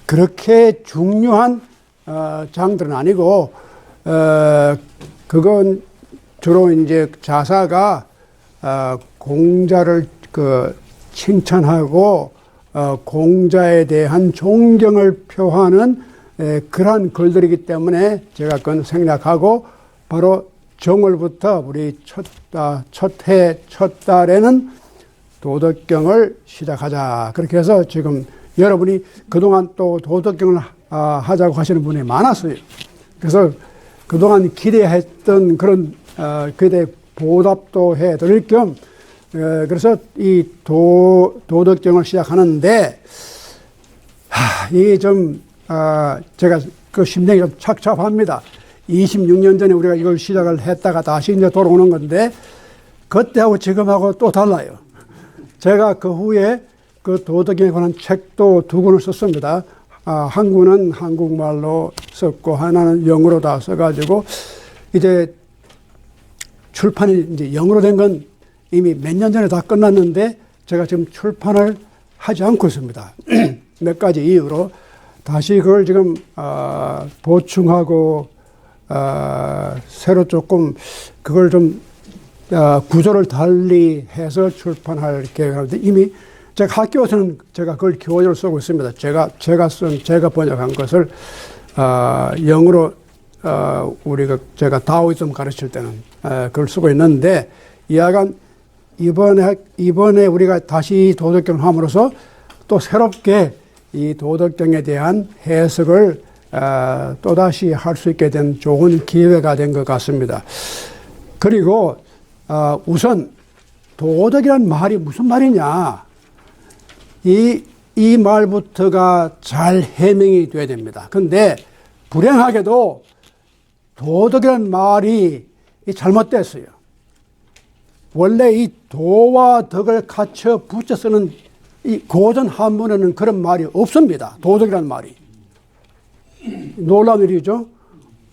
그렇게 중요한 장들은 아니고 그건 주로 이제 자사가 공자를 칭찬하고 공자에 대한 존경을 표하는 그러한 글들이기 때문에 제가 그건 생략하고 바로 정월부터 우리 첫 해, 첫 달에는 도덕경을 시작하자. 그렇게 해서 지금 여러분이 그동안 또 도덕경을 하자고 하시는 분이 많았어요. 그래서 그동안 기대했던 그런 기대 보답도 해 드릴 겸 그래서 이 도덕경을 시작하는데 이게 좀 제가 그 심정이 좀 착잡합니다. 26년 전에 우리가 이걸 시작을 했다가 다시 이제 돌아오는 건데 그때하고 지금하고 또 달라요. 제가 그 후에 그 도덕경에 관한 책도 2권을 썼습니다. 한 권은 한국말로 썼고 하나는 영어로 다 써가지고 이제 출판이 이제 영어로 된 건 이미 몇 년 전에 다 끝났는데 제가 지금 출판을 하지 않고 있습니다. 몇 가지 이유로 다시 그걸 지금 보충하고 새로 조금 그걸 좀 구조를 달리 해서 출판할 계획인데 이미 제가 학교에서는 제가 그걸 교재로 쓰고 있습니다. 제가 번역한 것을 영어로 제가 다오이즘 가르칠 때는 그걸 쓰고 있는데 이하간 이번에 우리가 다시 도덕경을 함으로써 또 새롭게 이 도덕경에 대한 해석을 또다시 할 수 있게 된 좋은 기회가 된 것 같습니다. 그리고 우선 도덕이란 말이 무슨 말이냐 이 말부터가 잘 해명이 돼야 됩니다. 그런데 불행하게도 도덕이란 말이 잘못됐어요. 원래 이 도와 덕을 갖춰 붙여 쓰는 이 고전 한문에는 그런 말이 없습니다. 도덕이란 말이. 놀라운 일이죠.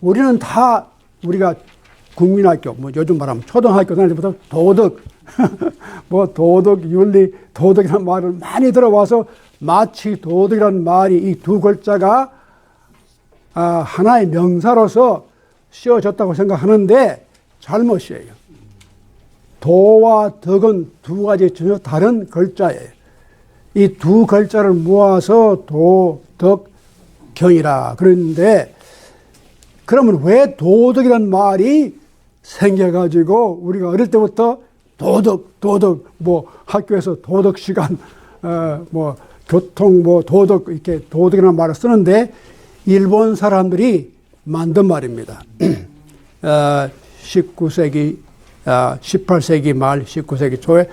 우리는 다 우리가 국민학교, 뭐 요즘 말하면 초등학교 다닐 때부터 도덕, 뭐 도덕, 윤리, 도덕이라는 말을 많이 들어와서 마치 도덕이라는 말이 이 두 글자가 하나의 명사로서 씌워졌다고 생각하는데 잘못이에요. 도와 덕은 두 가지 전혀 다른 글자예요. 이 두 글자를 모아서 도, 덕, 경이라 그러는데 그러면 왜 도덕이라는 말이 생겨가지고 우리가 어릴 때부터 도덕, 뭐 학교에서 도덕 시간, 뭐 교통, 뭐 도덕, 이렇게 도덕이라는 말을 쓰는데 일본 사람들이 만든 말입니다. 19세기, 18세기 말, 19세기 초에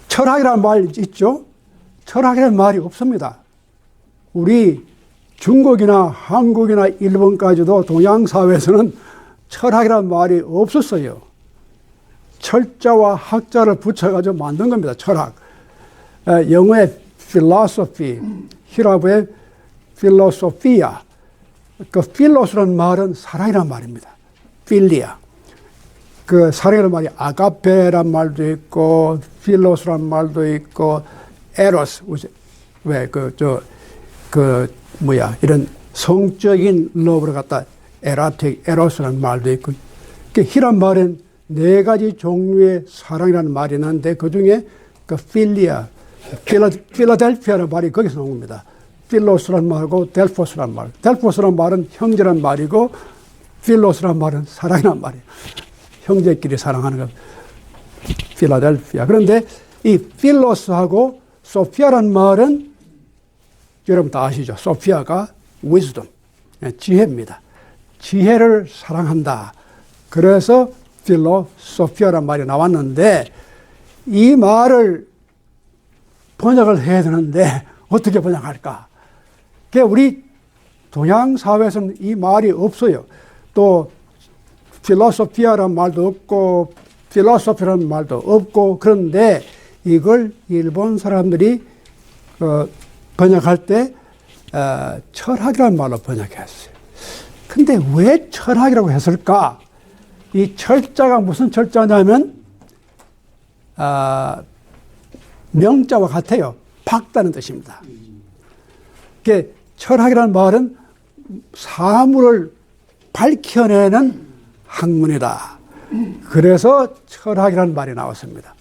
철학이라는 말 있죠? 철학이라는 말이 없습니다. 우리 중국이나 한국이나 일본까지도 동양 사회에서는 철학이라는 말이 없었어요. 철자와 학자를 붙여가지고 만든 겁니다. 철학. 영어의 philosophy, 히라브의 philosophia. 그 philo스라는 말은 사랑이라는 말입니다. philia. 그 사랑이라는 말이 아가페란 말도 있고 philo스라는 말도 있고 eros. 이런 성적인 러브를 갖다 에로스라는 말도 있고, 히란 말은 4가지 종류의 사랑이라는 말이 있는데, 그 중에 그 필라델피아라는 말이 거기서 나온 겁니다. 필로스라는 말하고 델포스라는 말. 델포스라는 말은 형제란 말이고, 필로스라는 말은 사랑이란 말이에요. 형제끼리 사랑하는 것. 필라델피아. 그런데 이 필로스하고 소피아라는 말은 여러분 다 아시죠? 소피아가 wisdom, 지혜입니다. 지혜를 사랑한다. 그래서 필로소피아란 말이 나왔는데 이 말을 번역을 해야 되는데 어떻게 번역할까? 우리 동양 사회에서는 이 말이 없어요. 또 필로소피아란 말도 없고 필로소피라는 말도 없고 그런데 이걸 일본 사람들이 번역할 때 철학이라는 말로 번역했어요. 근데 왜 철학이라고 했을까? 이 철자가 무슨 철자냐면 명자와 같아요. 밝다는 뜻입니다. 철학이라는 말은 사물을 밝혀내는 학문이다. 그래서 철학이라는 말이 나왔습니다.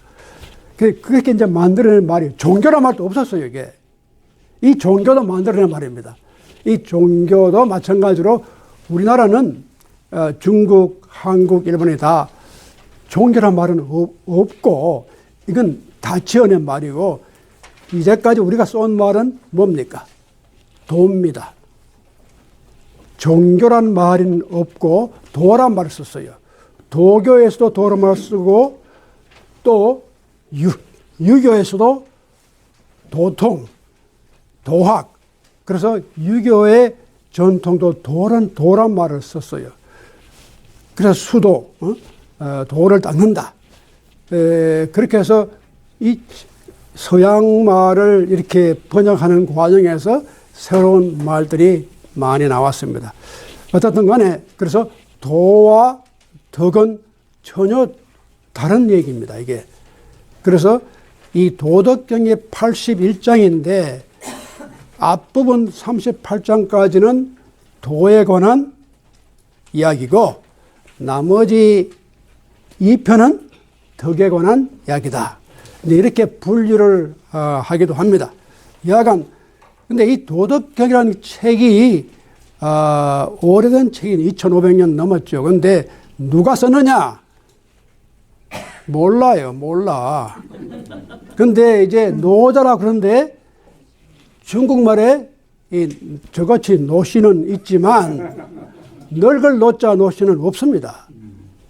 그렇게 이제 만들어낸 말이 종교란 말도 없었어요, 이게. 이 종교도 만들어낸 말입니다. 이 종교도 마찬가지로 우리나라는 중국, 한국, 일본이 다 종교란 말은 없고 이건 다 지어낸 말이고 이제까지 우리가 쏜 말은 뭡니까? 도입니다. 종교란 말은 없고 도란 말을 썼어요. 도교에서도 도란 말을 쓰고 또 유교에서도 도통, 도학, 그래서 유교의 전통도 도란 말을 썼어요. 그래서 수도, 도를 닦는다. 그렇게 해서 이 서양 말을 이렇게 번역하는 과정에서 새로운 말들이 많이 나왔습니다. 어떻든 간에 그래서 도와 덕은 전혀 다른 얘기입니다, 이게. 그래서 이 도덕경이 81장인데 앞부분 38장까지는 도에 관한 이야기고 나머지 2편은 덕에 관한 이야기다. 이렇게 분류를 하기도 합니다. 여하간 근데 이 도덕경이라는 책이 오래된 책이 2500년 넘었죠. 근데 누가 썼느냐? 몰라. 근데 이제 노자라 그런데 중국말에 저같이 노씨는 있지만 늙을 노자 노씨는 없습니다.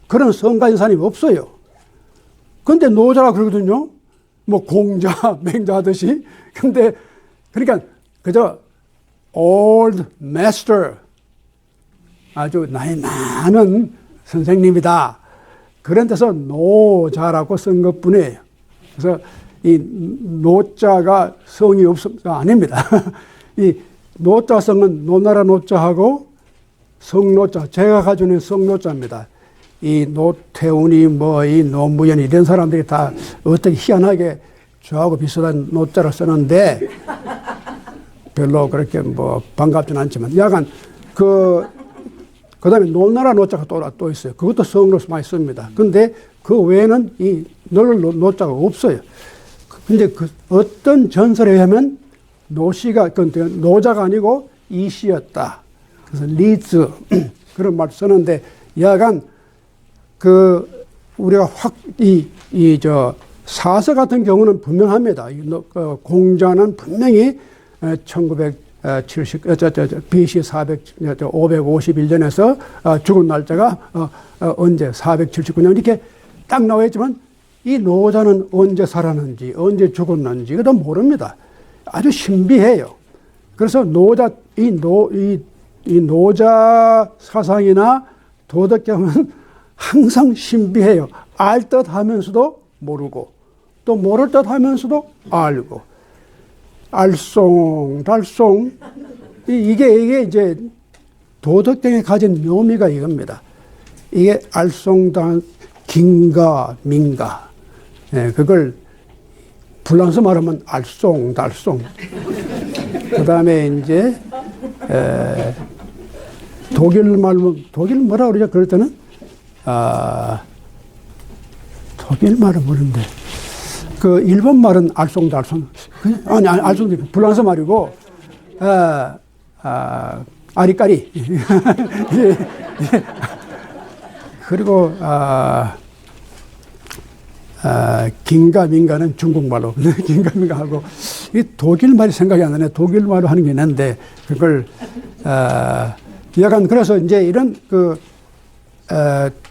그런 성 가진 사람이 없어요. 근데 노자라 그러거든요. 뭐 공자, 맹자 하듯이. 근데 그러니까 그저 old master, 아주 나이 많은 선생님이다. 그런 데서 노자라고 쓴 것뿐이에요. 그래서 이 노자가 성이 아닙니다. 이 노자성은 노나라 노자하고 성노자, 제가 가지고 있는 성노자입니다. 이 노태운이 이 노무현이 이런 사람들이 다 어떻게 희한하게 저하고 비슷한 노자를 쓰는데 별로 그렇게 반갑지는 않지만 약간 그다음에 노나라 노자가 또 있어요. 그것도 성으로 많이 씁니다. 근데 그 외에는 이 노자가 없어요. 근데 어떤 전설에 의하면 노씨가 노자가 아니고 이씨였다. 그래서 리즈 그런 말 쓰는데 약간 우리가 사서 같은 경우는 분명합니다. 공자는 분명히 1970, BC 551년에서 죽은 날짜가 언제 479년 이렇게 딱 나와 있지만 이 노자는 언제 살았는지 언제 죽었는지 그것도 모릅니다. 아주 신비해요. 그래서 이 노자 사상이나 도덕경은 항상 신비해요. 알 듯 하면서도 모르고 또 모를 듯 하면서도 알고 알쏭달쏭 이게 이제 도덕경이 가진 묘미가 이겁니다. 이게 알쏭달 긴가 민가 그걸 불란서 말하면 알쏭달쏭 그 다음에 이제 독일 뭐라 그러죠? 그럴 때는 독일 말은 모르는데 일본 말은 알쏭달쏭 아니 알쏭 불란서 말이고 아리까리 그리고 긴가 민가는 중국말로 긴가 민가 하고 이 독일 말이 생각이 안 나네. 독일 말로 하는 게 있는데 그걸 약간 그래서 이제 이런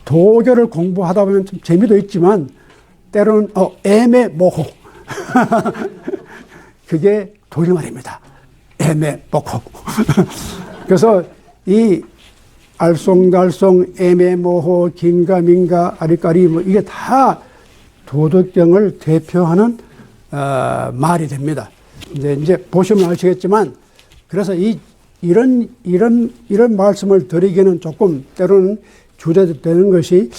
도교를 공부하다 보면 좀 재미도 있지만 때로는 애매모호 그게 독일 말입니다. 애매모호 그래서 이 알쏭달쏭 애매모호 긴가민가 아리까리 이게 다 도덕경을 대표하는 말이 됩니다. 이제 보시면 아시겠지만 그래서 이런 말씀을 드리기는 조금 때로는 주저되는 것이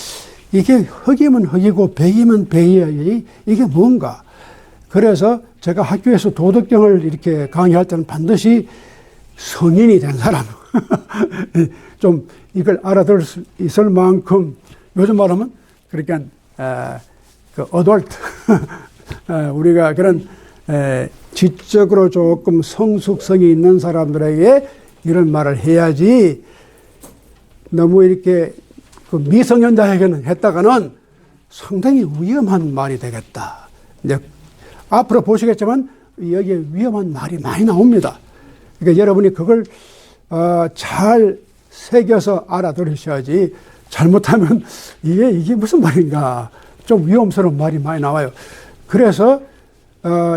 이게 흑이면 흑이고 백이면 백이야지 이게 뭔가. 그래서 제가 학교에서 도덕경을 이렇게 강의할 때는 반드시 성인이 된 사람, 좀 이걸 알아들 수 있을 만큼, 요즘 말하면, 그러니까, 그, 어덜트. 우리가 그런, 지적으로 조금 성숙성이 있는 사람들에게 이런 말을 해야지, 너무 이렇게 그 미성년자에게는 했다가는 상당히 위험한 말이 되겠다. 이제 앞으로 보시겠지만 여기에 위험한 말이 많이 나옵니다. 그러니까 여러분이 그걸 잘 새겨서 알아들으셔야지, 잘못하면 이게 무슨 말인가, 좀 위험스러운 말이 많이 나와요. 그래서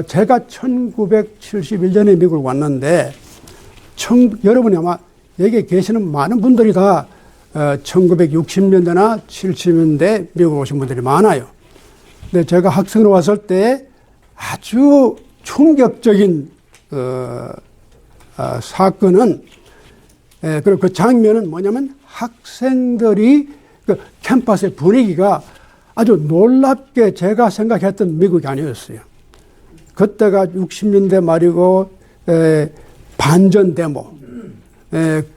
제가 1971년에 미국을 왔는데, 여러분이 아마 여기에 계시는 많은 분들이 다 1960년대나 70년대 미국 오신 분들이 많아요. 근데 제가 학생으로 왔을 때 아주 충격적인 사건은, 그리고 그 장면은 뭐냐면, 학생들이 그 캠퍼스의 분위기가 아주 놀랍게 제가 생각했던 미국이 아니었어요. 그때가 60년대 말이고, 반전 데모,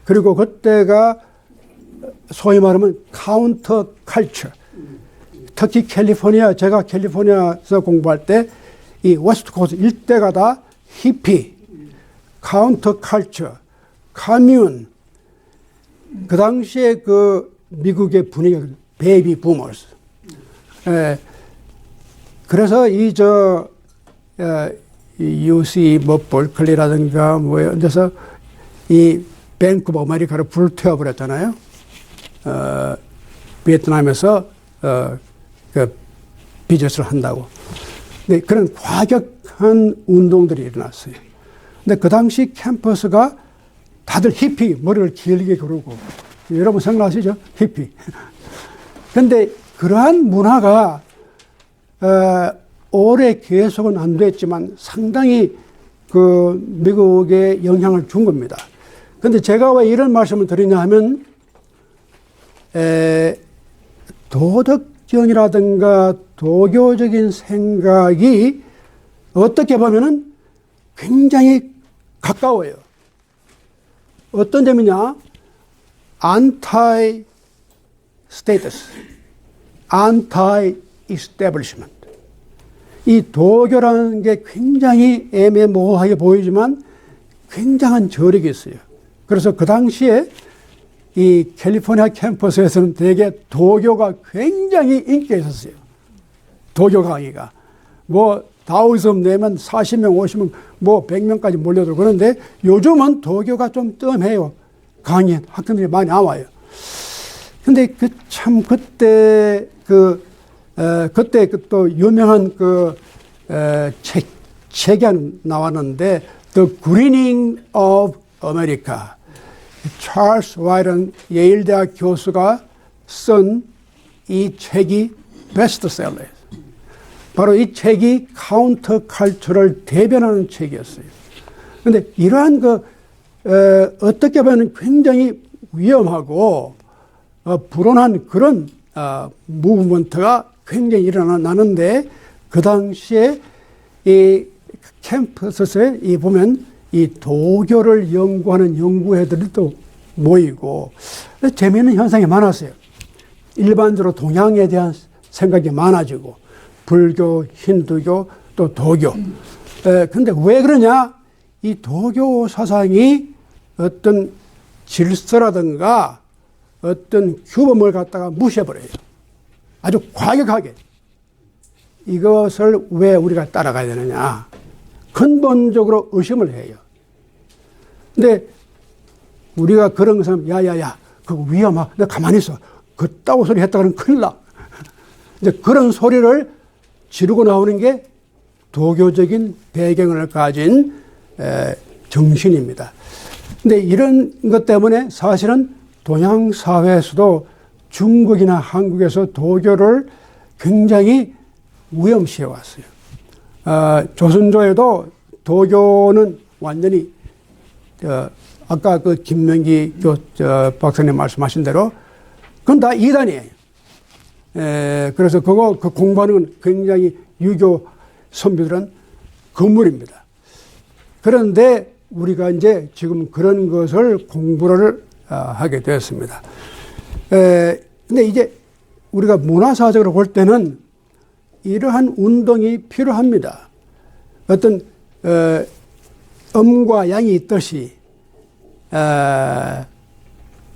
그리고 그때가 소위 말하면 카운터 컬처. 특히 캘리포니아, 제가 캘리포니아에서 공부할 때 이 웨스트 코스트 일대가 다 히피, 카운터 컬처, 커뮤니, 그 당시에 그 미국의 분위기가 베이비 부머스. 그래서 UC 뭐 벌클리라든가 뭐 이런 데서 이 뱅크 오브 아메리카를 불태워 버렸잖아요. 베트남에서 그 비즈니스를 한다고. 근데 그런 과격한 운동들이 일어났어요. 근데 그 당시 캠퍼스가 다들 히피, 머리를 길게 그르고, 여러분 생각나시죠? 히피. 근데 그러한 문화가 오래 계속은 안 됐지만 상당히 그 미국에 영향을 준 겁니다. 근데 제가 왜 이런 말씀을 드리냐 하면, 도덕경이라든가 도교적인 생각이 어떻게 보면은 굉장히 가까워요. 어떤 점이냐? anti status, anti establishment. 이 도교라는 게 굉장히 애매모호하게 보이지만 굉장한 저력이 있어요. 그래서 그 당시에 이 캘리포니아 캠퍼스에서는 대개 도교가 굉장히 인기가 있었어요. 도교 강의가. 뭐 다우섬 내면 40명, 50명, 뭐 100명까지 몰려들고 그러는데 요즘은 도교가 좀 뜸해요. 강의 학생들이 많이 나와요. 근데 그때 또 유명한 책이 나왔는데 The Greening of America. 찰스 와이런 예일대학 교수가 쓴 이 책이 베스트셀러예요. 바로 이 책이 카운터 컬처를 대변하는 책이었어요. 그런데 이러한 어떻게 보면 굉장히 위험하고 불온한 그런 무브먼트가 굉장히 일어나는데, 그 당시에 이 캠퍼스에 보면 이 도교를 연구하는 연구회들이 또 모이고 재미있는 현상이 많았어요. 일반적으로 동양에 대한 생각이 많아지고, 불교, 힌두교, 또 도교. 근데 왜 그러냐? 이 도교 사상이 어떤 질서라든가 어떤 규범을 갖다가 무시해버려요. 아주 과격하게. 이것을 왜 우리가 따라가야 되느냐? 근본적으로 의심을 해요. 근데 우리가 그런 사람, 야야야, 그거 위험하다. 내가 가만히 있어. 그따구 소리 했다가는 큰일 나. 이제 그런 소리를 지르고 나오는 게 도교적인 배경을 가진 정신입니다. 근데 이런 것 때문에 사실은 동양 사회에서도 중국이나 한국에서 도교를 굉장히 위험시해 왔어요. 조선조에도 도교는 완전히 아까 그 김명기 박사님 말씀하신 대로 그건 다 이단이에요. 그래서 그 공부하는 건 굉장히 유교 선비들은 건물입니다. 그런데 우리가 이제 지금 그런 것을 공부를 하게 되었습니다. 근데 이제 우리가 문화사적으로 볼 때는 이러한 운동이 필요합니다. 어떤 음과 양이 있듯이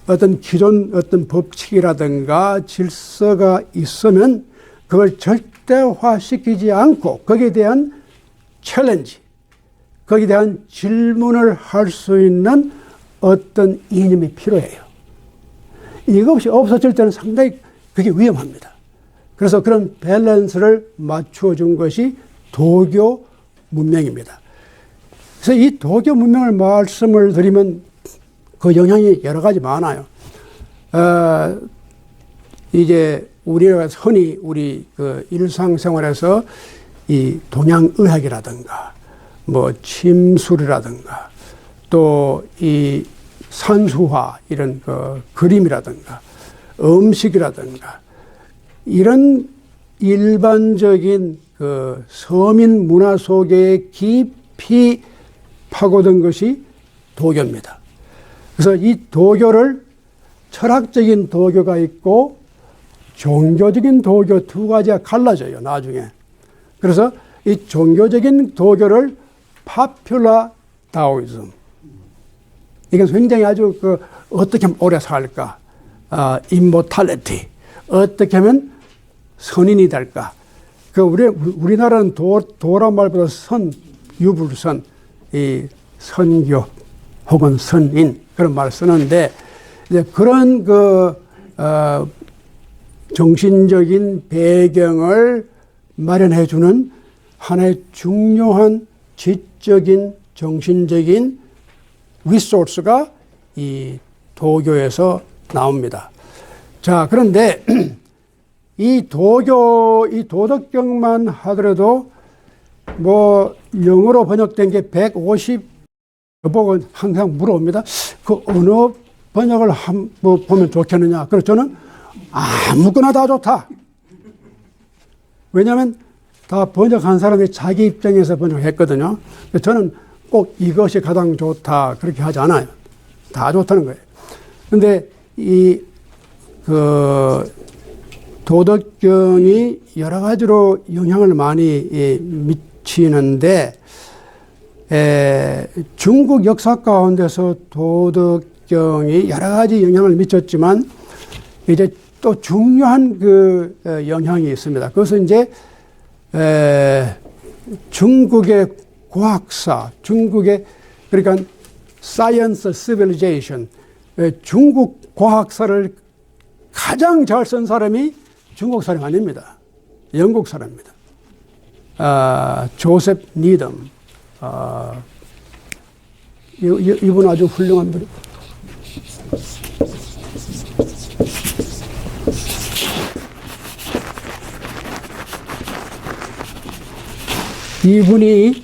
어떤 기존 어떤 법칙이라든가 질서가 있으면 그걸 절대화시키지 않고 거기에 대한 챌린지, 거기에 대한 질문을 할 수 있는 어떤 이념이 필요해요. 이것이 없어질 때는 상당히 그게 위험합니다. 그래서 그런 밸런스를 맞춰준 것이 도교 문명입니다. 그래서 이 도교 문명을 말씀을 드리면 그 영향이 여러 가지 많아요. 이제 우리가 흔히 우리 그 일상생활에서 이 동양의학이라든가 뭐 침술이라든가 또 이 산수화 이런 그 그림이라든가 음식이라든가 이런 일반적인 그 서민 문화 속에 깊이 파고든 것이 도교입니다. 그래서 이 도교를 철학적인 도교가 있고 종교적인 도교 두 가지가 갈라져요, 나중에. 그래서 이 종교적인 도교를 파퓰러 다오이즘. 이건 굉장히 아주 어떻게 하면 오래 살까? 임모탈리티. 어떻게 하면 선인이 될까? 우리나라는 도란 말보다 유불선, 이 선교 혹은 선인 그런 말을 쓰는데 이제 그런 정신적인 배경을 마련해주는 하나의 중요한 지적인 정신적인 리소스가 이 도교에서 나옵니다. 자, 그런데 이 도덕경만 하더라도 뭐 영어로 번역된 게 150, 보고 항상 물어봅니다. 그 어느 번역을 뭐 보면 좋겠느냐. 그래서 저는 아무거나 다 좋다. 왜냐하면 다 번역한 사람이 자기 입장에서 번역했거든요. 저는 꼭 이것이 가장 좋다 그렇게 하지 않아요. 다 좋다는 거예요. 그런데 도덕경이 여러 가지로 영향을 많이 미치는데 중국 역사 가운데서 도덕경이 여러 가지 영향을 미쳤지만 이제 또 중요한 그 영향이 있습니다. 그것은 이제 중국의 과학사, 중국의 그러니까 사이언스 시빌리제이션, 중국 과학사를 가장 잘 쓴 사람이 중국 사람 아닙니다. 영국 사람입니다. 조셉 니덤. 이분 아주 훌륭한 분이. 이분이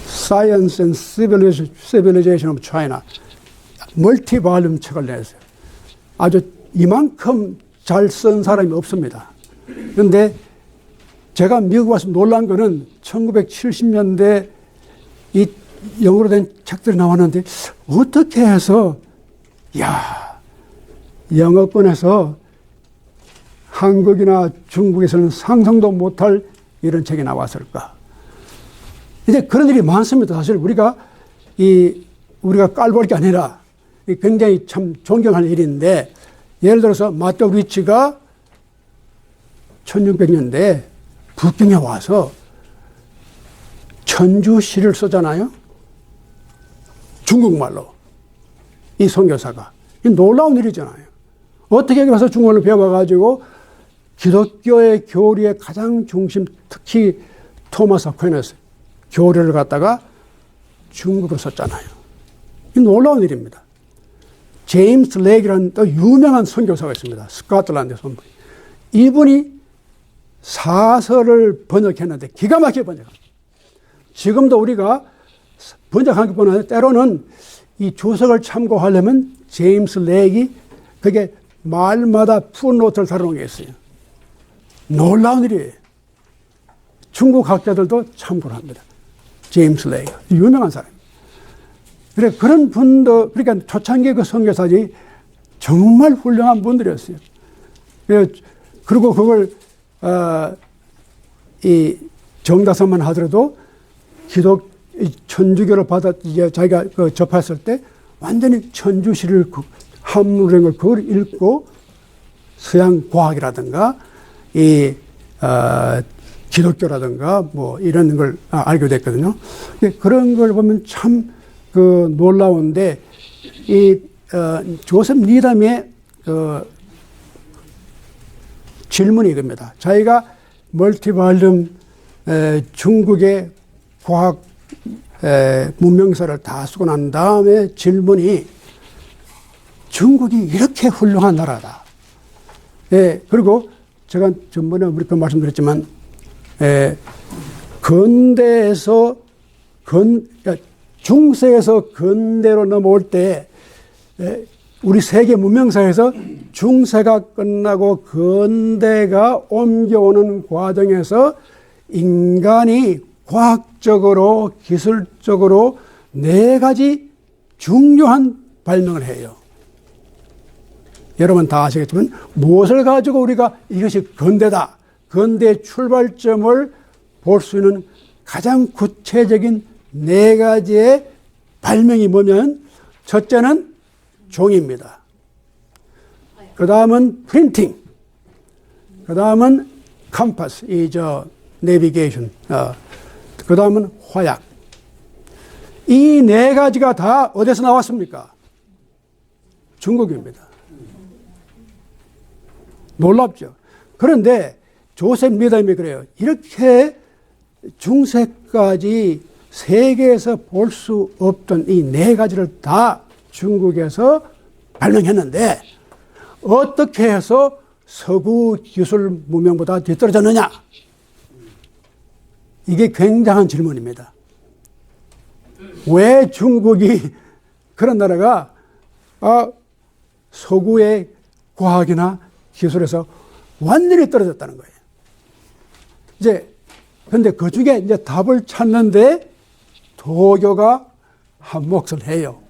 Science and Civilization of China 멀티발륨 책을 냈어요. 아주 이만큼 잘 쓴 사람이 없습니다. 그런데 제가 미국 와서 놀란 거는 1970년대 이 영어로 된 책들이 나왔는데 어떻게 해서 영어권에서 한국이나 중국에서는 상상도 못할 이런 책이 나왔을까. 이제 그런 일이 많습니다. 사실 우리가 깔볼 게 아니라 굉장히 참 존경할 일인데 예를 들어서 마테오 리치가 1600년대에 북경에 와서 천주시를 쓰잖아요. 중국말로. 이 선교사가. 이 놀라운 일이잖아요. 어떻게 여기 와서 중국어를 배워가지고 기독교의 교리의 가장 중심, 특히 토마스 아퀴나스 교리를 갖다가 중국어로 썼잖아요. 이 놀라운 일입니다. 제임스 렉이라는 또 유명한 선교사가 있습니다. 스코틀랜드 선교. 이분이 사설을 번역했는데 기가 막히게 번역합니다. 지금도 우리가 번역한 것보다 때로는 이 주석을 참고하려면 제임스 렉이 그게 말마다 풋노트를 달아놓은 게 있어요. 놀라운 일이에요. 중국 학자들도 참고를 합니다. 제임스 레이, 유명한 사람입니다. 그래, 그런 분도, 그러니까 초창기 그 선교사들이 정말 훌륭한 분들이었어요. 그리고 그걸, 이 정다선만 하더라도 천주교를 이제 자기가 접했을 때 완전히 천주시를 한문으로 걸 그걸 읽고 서양 과학이라든가 기독교라든가 뭐 이런 걸 알게 됐거든요. 그런 걸 보면 참 놀라운데 조셉 니담의 질문이 이겁니다. 자기가 멀티발륨 중국의 과학 문명서를 다 쓰고 난 다음에 질문이 중국이 이렇게 훌륭한 나라다. 그리고 제가 전번에 우리 말씀드렸지만 근대에서 중세에서 근대로 넘어올 때 우리 세계 문명사에서 중세가 끝나고 근대가 옮겨오는 과정에서 인간이 과학적으로 기술적으로 4가지 중요한 발명을 해요. 여러분 다 아시겠지만 무엇을 가지고 우리가 이것이 근대다, 근대의 출발점을 볼 수 있는 가장 구체적인 4가지의 발명이 뭐냐면 첫째는 종이입니다. 그 다음은 프린팅, 그 다음은 컴파스, 내비게이션, 그 다음은 화약. 이 4가지가 다 어디서 나왔습니까? 중국입니다. 놀랍죠. 그런데 조셉 니담이 그래요. 이렇게 중세까지 세계에서 볼 수 없던 이 4가지를 다 중국에서 발명했는데 어떻게 해서 서구 기술 문명보다 뒤떨어졌느냐? 이게 굉장한 질문입니다. 왜 중국이 그런 나라가 서구의 과학이나 기술에서 완전히 떨어졌다는 거예요. 근데 그 중에 이제 답을 찾는데 도교가 한 몫을 해요.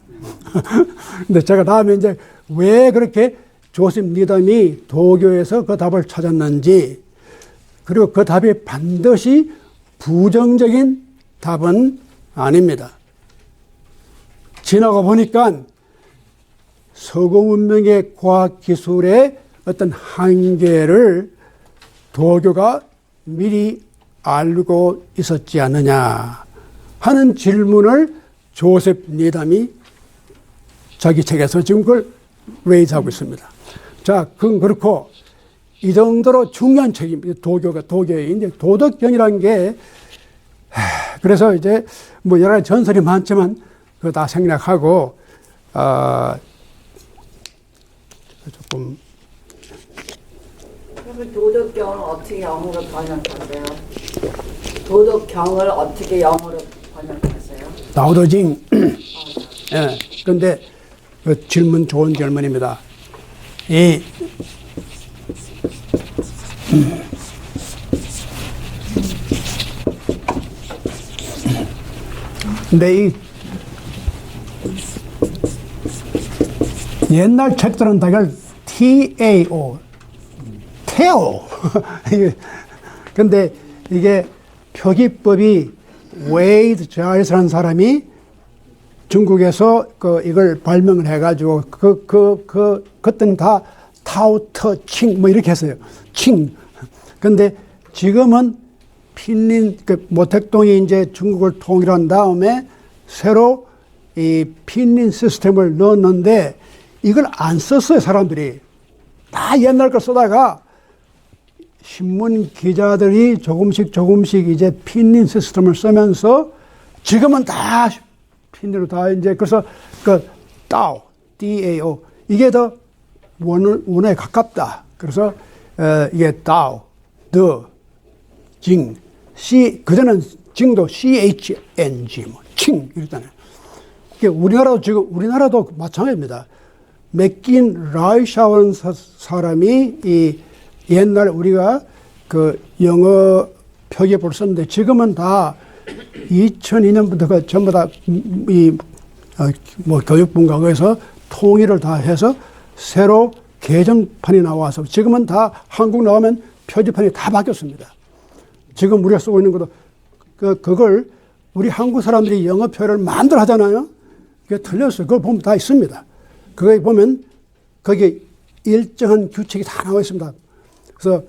근데 제가 다음에 이제 왜 그렇게 조셉 니담이 도교에서 그 답을 찾았는지, 그리고 그 답이 반드시 부정적인 답은 아닙니다. 지나가 보니까 서구 문명의 과학 기술의 어떤 한계를 도교가 미리 알고 있었지 않느냐 하는 질문을 조셉 니담이 자기 책에서 지금 그걸 레이즈하고 있습니다. 자, 그건 그렇고 이 정도로 중요한 책입니다. 도교의 이제 도덕경이라는 게 그래서 이제 뭐 여러 가지 전설이 많지만 그거 다 생략하고 조금. 그럼 도덕경을 어떻게 영어로 번역하세요? 도덕경을 어떻게 영어로 번역하세요? 다오더징. 예. 근데 그 질문 좋은 질문입니다. 근데 이 옛날 책들은 다 TAO, 태오. 근데 이게 표기법이 웨이드 자이스라는 사람이 중국에서 이걸 발명을 해가지고 그때는 다 타오터 칭 뭐 이렇게 했어요. 칭. 근데 지금은 핀린 모택동이 이제 중국을 통일한 다음에 새로 이 핀린 시스템을 넣었는데 이걸 안 썼어요, 사람들이. 다 옛날 걸 쓰다가 신문 기자들이 조금씩 이제 핀린 시스템을 쓰면서 지금은 다 핀으로 다 이제 그래서 DAO, DAO 이게 더 원어에 가깝다. 그래서 이게 DAO, 징, 그전엔 징도 CHNG, 칭 이랬잖아요. 우리나라도 마찬가지입니다. 맥긴 라이샤원 사람이 이 옛날 우리가 영어 표기법을 썼는데 지금은 다 2002년부터가 전부 다 교육부인가 거기서 통일을 다 해서 새로 개정판이 나와서 지금은 다 한국 나오면 표지판이 다 바뀌었습니다. 지금 우리가 쓰고 있는 것도 그걸 우리 한국 사람들이 영어 표현을 마음대로 하잖아요. 그게 틀렸어요. 그걸 보면 다 있습니다. 그거에 보면 거기에 일정한 규칙이 다 나와 있습니다. 그래서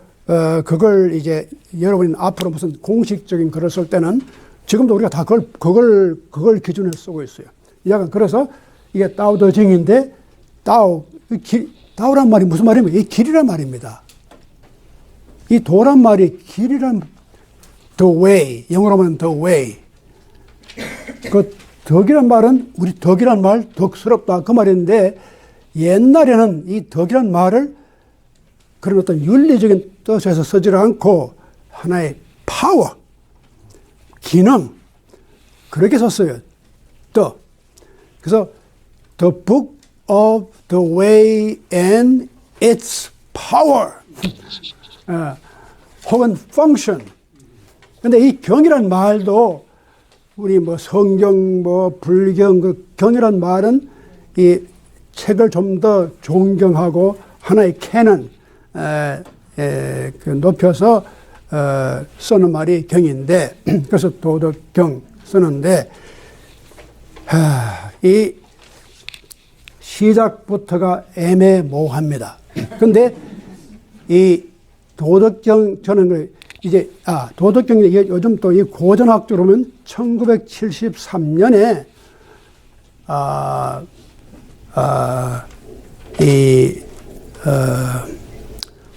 그걸 이제 여러분이 앞으로 무슨 공식적인 글을 쓸 때는 지금도 우리가 다 그걸 기준으로 쓰고 있어요. 약간 그래서 이게 따오더징인데 따오란 말이 무슨 말이냐면 이 길이란 말입니다. 이 도란 말이 길이란 the way, 영어로 하면 the way. 그 덕이란 말은 우리 덕이란 말 덕스럽다 그 말인데 옛날에는 이 덕이란 말을 그런 어떤 윤리적인 뜻에서 쓰지 않고 하나의 파워, 기능 그렇게 썼어요. the. 그래서 the book of the way and its power. 혹은 function. 근데 이 경이란 말도 우리 뭐 성경, 뭐 불경, 그 경이란 말은 이 책을 좀 더 존경하고 하나의 캐논, 높여서 쓰는 말이 경인데, 그래서 도덕경 쓰는데, 이 시작부터가 애매모호합니다. 근데 이 도덕경, 저는 이제, 도덕경이 요즘 또 이 고전학적으로 보면 1973년에,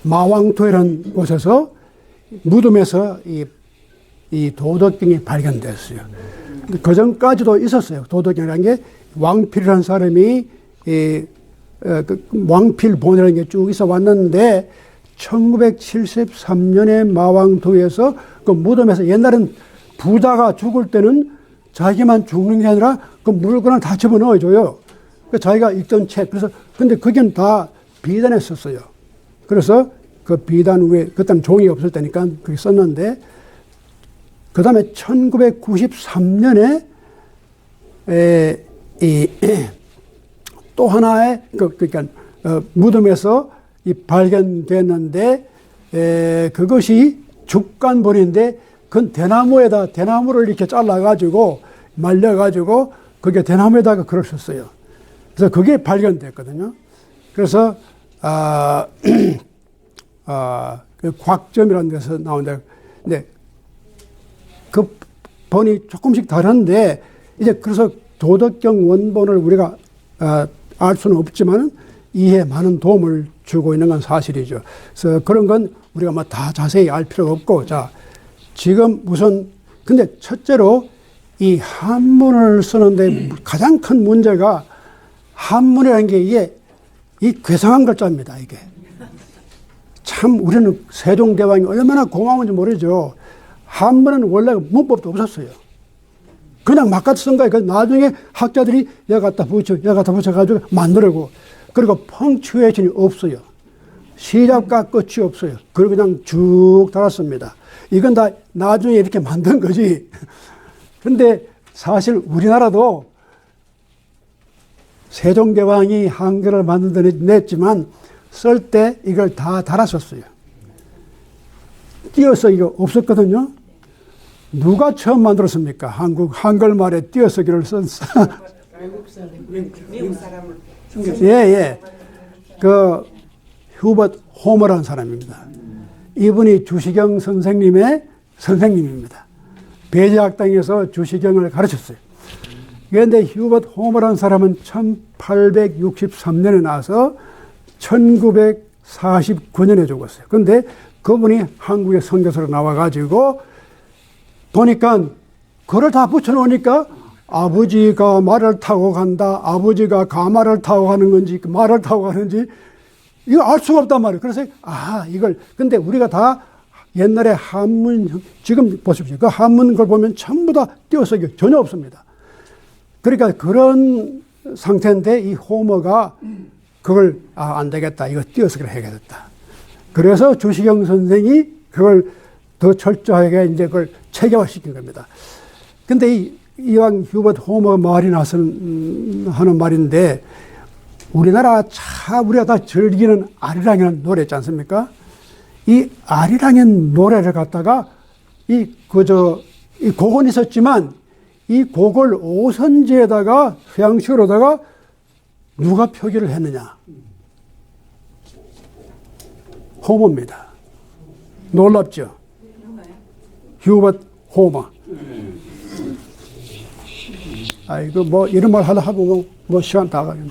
마왕토이라는 곳에서 무덤에서 이 도덕경이 발견됐어요. 그 전까지도 있었어요. 도덕경이라는 게 왕필이라는 사람이 왕필본이라는 게 쭉 있어 왔는데 1973년에 마왕도에서 그 무덤에서 옛날엔 부자가 죽을 때는 자기만 죽는 게 아니라 그 물건을 다 집어넣어줘요. 그 자기가 읽던 책. 그래서 근데 그게 다 비단했었어요. 그래서 그 비단 위에 그때는 종이 없을 때니까 그렇게 썼는데 그 다음에 1993년에 또 하나의 그러니까 무덤에서 발견됐는데 그것이 죽간본인데 그건 대나무를 이렇게 잘라가지고 말려가지고 그게 대나무에다가 글을 썼어요. 그래서 그게 발견됐거든요. 그래서 그 곽점이라는 데서 나온다. 근데 그 본이 조금씩 다른데 이제 그래서 도덕경 원본을 우리가 알 수는 없지만 이해에 많은 도움을 주고 있는 건 사실이죠. 그래서 그런 건 우리가 뭐 다 자세히 알 필요가 없고, 자, 지금 근데 첫째로 이 한문을 쓰는데 가장 큰 문제가 한문이라는 게 이게 이 괴상한 글자입니다, 이게. 참 우리는 세종대왕이 얼마나 고마운지 모르죠. 한문은 원래 문법도 없었어요. 그냥 막 갖다 쓴 거예요. 나중에 학자들이 여기 갖다 붙여가지고 만들고, 그리고 펑츄에이션이 없어요. 시작과 끝이 없어요. 그리고 그냥 쭉 달았습니다. 이건 다 나중에 이렇게 만든 거지. 근데 사실 우리나라도 세종대왕이 한글을 만들어냈지만 쓸 때 이걸 다 달았었어요. 띄어쓰기가 없었거든요. 누가 처음 만들었습니까? 한글말에 띄어쓰기를 쓴 미국 사람을 예. 그 휴버트 호머라는 사람입니다. 이분이 주시경 선생님의 선생님입니다. 배제학당에서 주시경을 가르쳤어요. 그런데 휴버트 호머라는 사람은 1863년에 나서 1949년에 죽었어요. 그런데 그분이 한국의 선교사로 나와가지고 보니까 그걸 다 붙여놓으니까 아버지가 말을 타고 간다, 아버지가 가마를 타고 가는 건지 말을 타고 가는지 이거 알 수가 없단 말이에요. 그래서 이걸 근데 우리가 다 옛날에 한문 지금 보십시오. 그 한문 걸 보면 전부 다 띄어쓰기 전혀 없습니다. 그러니까 그런 상태인데 이 호머가 그걸 안 되겠다. 이거 띄어쓰기를 해야겠다. 그래서 주시경 선생이 그걸 더 철저하게 이제 그걸 체계화시킨 겁니다. 근데 이왕 휴버트 호머 말이 나서 하는 말인데, 우리나라 우리가 다 즐기는 아리랑이라는 노래 있지 않습니까? 이 아리랑의 노래를 갖다가 이 곡은 있었지만 이 곡을 오선지에다가 서양식으로다가 누가 표기를 했느냐? 호머입니다. 놀랍죠? 휴버트 호머. 이거 뭐 이런 말 하고 뭐 시간 다 가겠네.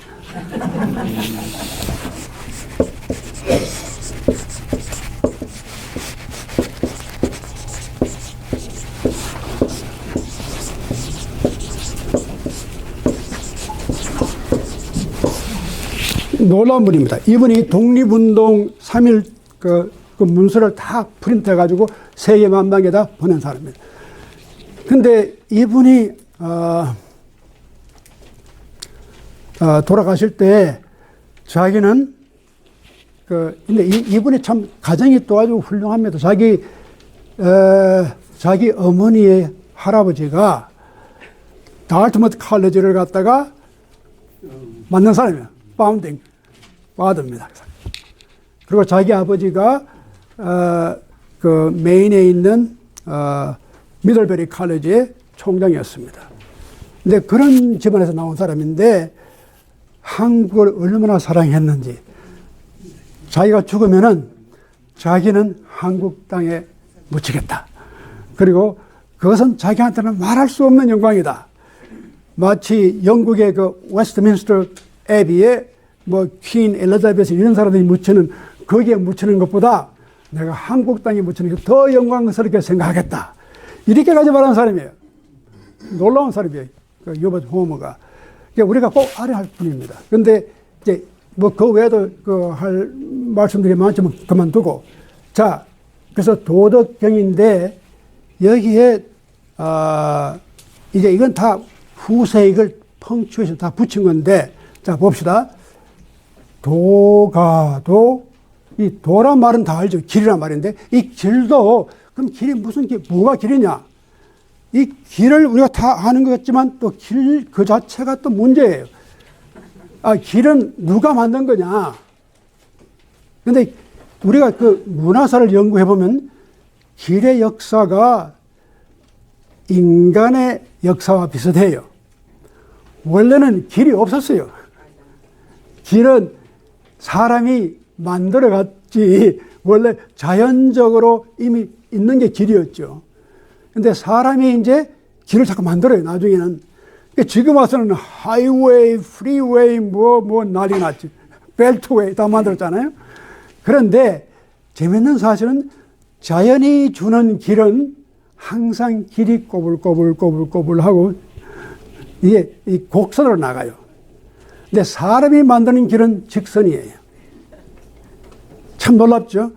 놀라운 분입니다. 이분이 독립운동 3.1 그 문서를 다 프린트해가지고 세계 만방에다 보낸 사람입니다. 근데 이분이 돌아가실 때 자기는 근데 이분이 참 가정이 또 아주 훌륭합니다. 자기 어머니의 할아버지가 다르트머트 칼리지를 갖다가 만든 사람이에요. 파운딩 파더입니다. 그리고 자기 아버지가 그 메인에 있는 미들베리 칼리지의 총장이었습니다. 근데 그런 집안에서 나온 사람인데 한국을 얼마나 사랑했는지, 자기가 죽으면은 자기는 한국 땅에 묻히겠다. 그리고 그것은 자기한테는 말할 수 없는 영광이다. 마치 영국의 그 웨스트민스터 애비에 뭐 퀸 엘리자베스 이런 사람들이 묻히는, 거기에 묻히는 것보다 내가 한국 땅에 묻히는 게 더 영광스럽게 생각하겠다. 이렇게까지 말하는 사람이에요. 놀라운 사람이에요. 그 휴버트 호머가. 그러니까 우리가 꼭 알아야 할 분입니다. 근데 이제 뭐 그 외에도 할 말씀들이 많지만 그만두고, 자, 그래서 도덕경인데 여기에 이제 이건 다 후세 이걸 펑추에이션 다 붙인 건데, 자 봅시다. 도가도, 이 도란 말은 다 알죠. 길이란 말인데 이 길도, 그럼 길이 무슨 길, 뭐가 길이냐? 이 길을 우리가 다 아는 것 같지만 또 길 그 자체가 또 문제예요. 길은 누가 만든 거냐? 근데 우리가 그 문화사를 연구해 보면 길의 역사가 인간의 역사와 비슷해요. 원래는 길이 없었어요. 길은 사람이 만들어갔지 원래 자연적으로 이미 있는 게 길이었죠. 근데 사람이 이제 길을 자꾸 만들어요, 나중에는. 지금 와서는 하이웨이, 프리웨이, 뭐 난리 났지. 벨트웨이 다 만들었잖아요. 그런데 재밌는 사실은 자연이 주는 길은 항상 길이 꼬불꼬불하고 이게 이 곡선으로 나가요. 근데 사람이 만드는 길은 직선이에요. 참 놀랍죠?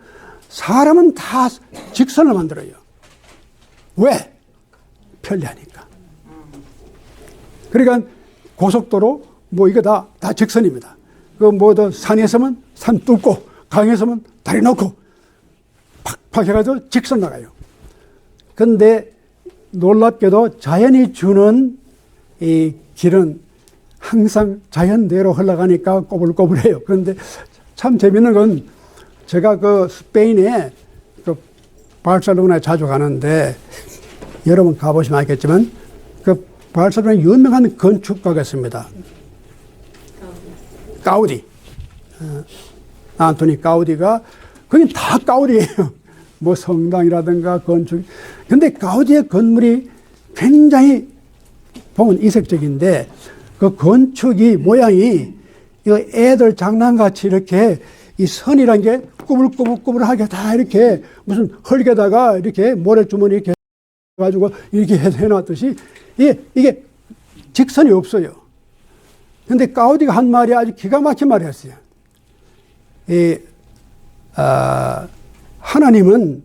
사람은 다 직선을 만들어요. 왜? 편리하니까. 그러니까 고속도로 뭐 이거 다 직선입니다. 그 뭐 더 산에서면 산 뚫고, 강에서면 다리 놓고 팍팍 해가지고 직선 나가요. 근데 놀랍게도 자연이 주는 이 길은 항상 자연대로 흘러가니까 꼬불꼬불해요. 그런데 참 재밌는 건, 제가 그 스페인에 그 바르셀로나에 자주 가는데 여러분 가보시면 알겠지만 그 바르셀로나에 유명한 건축가가 있습니다. 가우디. 안토니 가우디가, 거긴 다 가우디예요. 뭐 성당이라든가 건축. 근데 가우디의 건물이 굉장히 보면 이색적인데 그 건축이 모양이 이거 애들 장난같이 이렇게 이 선이란 게 꾸불꾸불하게 다 이렇게 무슨 흙에다가 이렇게 모래주머니 이렇게 가지고 이렇게 해놨듯이 이게 직선이 없어요. 근데 가우디가 한 말이 아주 기가 막힌 말을 했어요. 하나님은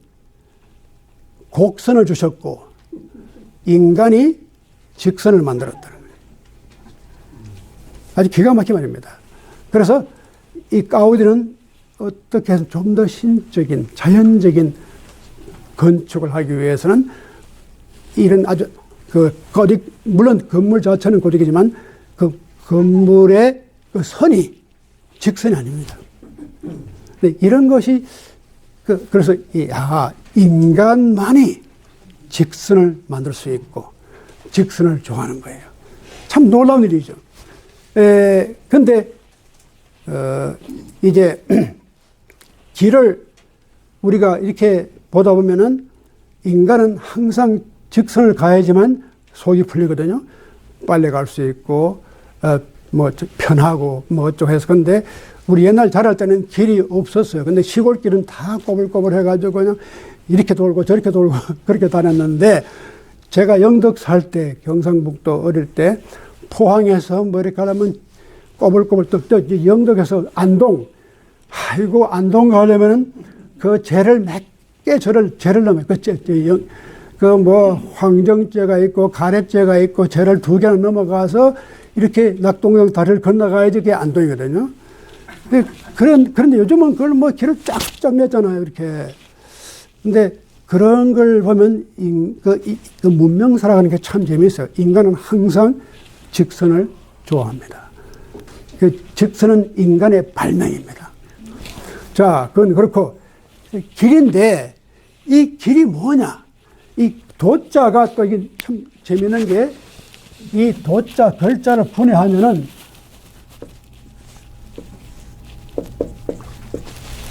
곡선을 주셨고 인간이 직선을 만들었다는 거예요. 아주 기가 막힌 말입니다. 그래서 이 가우디는 어떻게 해서 좀 더 신적인, 자연적인 건축을 하기 위해서는 이런 아주 물론 건물 자체는 고딕이지만 그 건물의 그 선이 직선이 아닙니다. 근데 이런 것이 그래서 인간만이 직선을 만들 수 있고 직선을 좋아하는 거예요. 참 놀라운 일이죠. 근데 이제 길을 우리가 이렇게 보다 보면은 인간은 항상 직선을 가야지만 속이 풀리거든요. 빨리 갈 수 있고 뭐 편하고 뭐 어쩌고 해서. 근데 우리 옛날 자랄 때는 길이 없었어요. 근데 시골길은 다 꼬불꼬불 해가지고 그냥 이렇게 돌고 저렇게 돌고 그렇게 다녔는데, 제가 영덕 살 때, 경상북도 어릴 때 포항에서 뭐 이렇게 가려면 꼬불꼬불 또 영덕에서 안동, 아이고 안동 가려면은 그 죄를 몇 개 죄를 넘어요. 그 뭐 황정죄가 있고 가래죄가 있고 죄를 2개나 넘어가서 이렇게 낙동강 다리를 건너가야지 그게 안동이거든요. 그런데 요즘은 그걸 뭐 길을 쫙쫙 냈잖아요, 이렇게. 근데 그런 걸 보면 그 문명 살아가는 게 참 재미있어요. 인간은 항상 직선을 좋아합니다. 그 직선은 인간의 발명입니다. 자, 그건 그렇고 길인데 이 길이 뭐냐? 이 도자가 또 이게 참 재미있는 게, 이 도자 글자를 분해하면은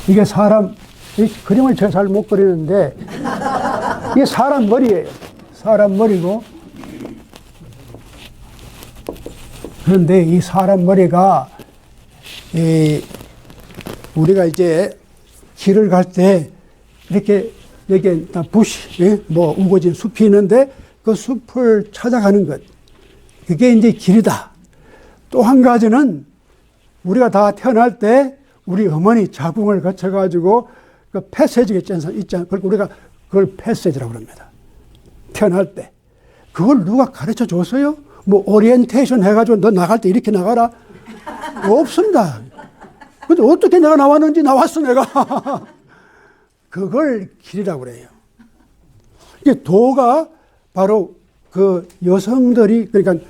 이게 사람, 이 그림을 제가 잘 못 그리는데 이게 사람 머리예요. 사람 머리고, 그런데 이 사람 머리가 우리가 이제 길을 갈 때 이렇게 여기 다 부시, 뭐 우거진 숲이 있는데 그 숲을 찾아가는 것, 그게 이제 길이다. 또 한 가지는 우리가 다 태어날 때 우리 어머니 자궁을 거쳐가지고 그 패세지가 있잖아요. 우리가 그걸 패세지라고 합니다. 태어날 때. 그걸 누가 가르쳐 줬어요? 뭐 오리엔테이션 해가지고 너 나갈 때 이렇게 나가라? 없습니다. 근데 어떻게 내가 나왔는지 나왔어, 내가. 그걸 길이라고 그래요. 이게 도가 바로 그 여성들이, 그러니까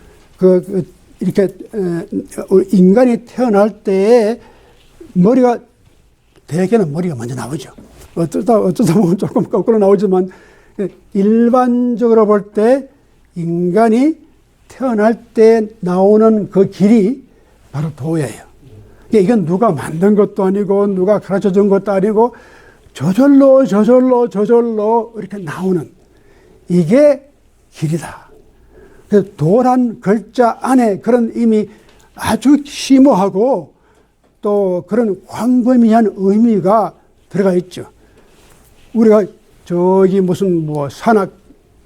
이렇게 인간이 태어날 때에 머리가, 대개는 머리가 먼저 나오죠. 어쩌다 보면 조금 거꾸로 나오지만, 일반적으로 볼 때 인간이 태어날 때 나오는 그 길이 바로 도예요. 이건 누가 만든 것도 아니고 누가 가르쳐 준 것도 아니고 저절로 이렇게 나오는, 이게 길이다. 그래서 도란 글자 안에 그런 의미, 아주 심오하고 또 그런 광범위한 의미가 들어가 있죠. 우리가 저기 무슨 뭐 산악,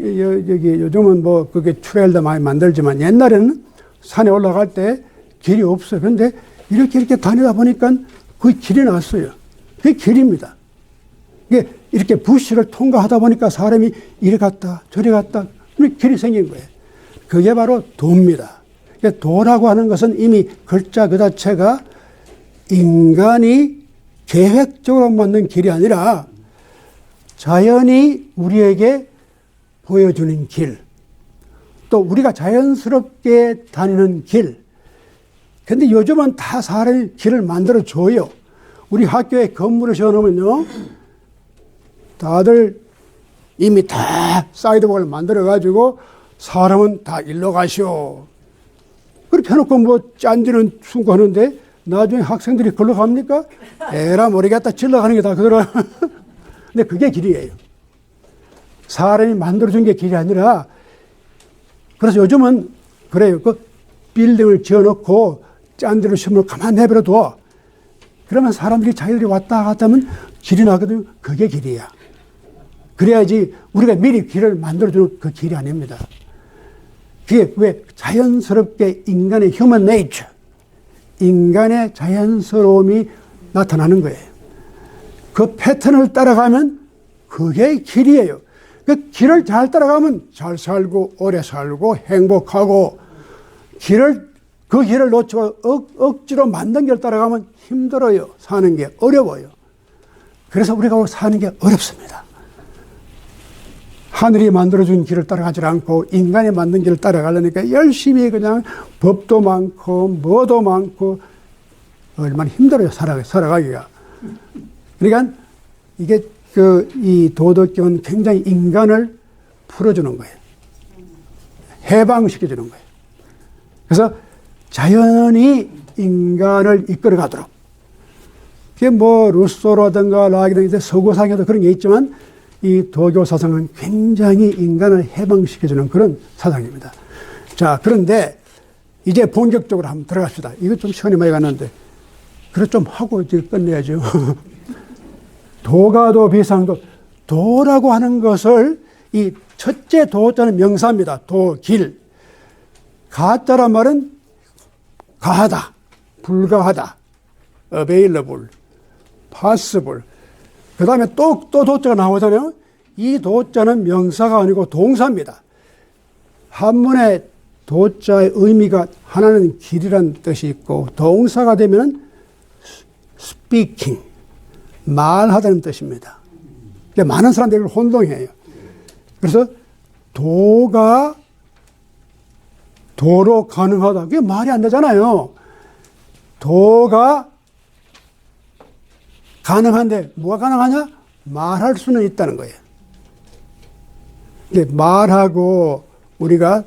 여기 요즘은 뭐 그게 트레일도 많이 만들지만 옛날에는 산에 올라갈 때 길이 없어요. 그런데 이렇게 다니다 보니까 그 길이 났어요. 그게 길입니다. 이게 이렇게 부시를 통과하다 보니까 사람이 이리 갔다 저리 갔다 길이 생긴 거예요. 그게 바로 도입니다. 도라고 하는 것은 이미 글자 그 자체가 인간이 계획적으로 만든 길이 아니라 자연이 우리에게 보여주는 길, 또 우리가 자연스럽게 다니는 길. 근데 요즘은 다 사람이 길을 만들어줘요. 우리 학교에 건물을 지어놓으면요, 다들 이미 다 사이드복을 만들어가지고 사람은 다 일로 가시오. 그렇게 해놓고 뭐 짠지는 순구하는데 나중에 학생들이 글로 갑니까? 에라 모르겠다 질러 가는 게 다 그거라. 근데 그게 길이에요. 사람이 만들어준 게 길이 아니라, 그래서 요즘은 그래요. 그 빌딩을 지어놓고 짠지를 심으면 가만 내버려둬. 그러면 사람들이 자기들이 왔다 갔다 하면 길이 나거든요. 그게 길이야. 그래야지 우리가 미리 길을 만들어주는 그 길이 아닙니다. 그게 왜 자연스럽게 인간의 휴먼 네이처, 인간의 자연스러움이 나타나는 거예요. 그 패턴을 따라가면 그게 길이에요. 그 길을 잘 따라가면 잘 살고 오래 살고 행복하고, 그 길을 놓치고 억지로 만든 길을 따라가면 힘들어요. 사는 게 어려워요. 그래서 우리가 사는 게 어렵습니다. 하늘이 만들어준 길을 따라가지 않고 인간이 만든 길을 따라가려니까 열심히 그냥 법도 많고 뭐도 많고 얼마나 힘들어요, 살아가기가. 그러니까 이게 이 도덕경은 굉장히 인간을 풀어주는 거예요. 해방시켜주는 거예요. 그래서 자연히 인간을 이끌어 가도록. 그게 뭐 루소라든가 락이든가 서구상에도 그런 게 있지만 이 도교 사상은 굉장히 인간을 해방시켜주는 그런 사상입니다. 자, 그런데 이제 본격적으로 한번 들어갑시다. 이거 좀 시간이 많이 갔는데. 그래 좀 하고 이제 끝내야죠. 도가도 비상도. 도라고 하는 것을 이 첫째 도자는 명사입니다. 도, 길. 가자란 말은 가하다, 불가하다, available, possible. 그 다음에 또 도자가 나오잖아요. 이 도자는 명사가 아니고 동사입니다. 한문에 도자의 의미가 하나는 길이라는 뜻이 있고 동사가 되면 speaking, 말하다는 뜻입니다. 그러니까 많은 사람들이 혼동해요. 그래서 도가 도로 가능하다. 그게 말이 안 되잖아요. 도가 가능한데 뭐가 가능하냐? 말할 수는 있다는 거예요. 말하고 우리가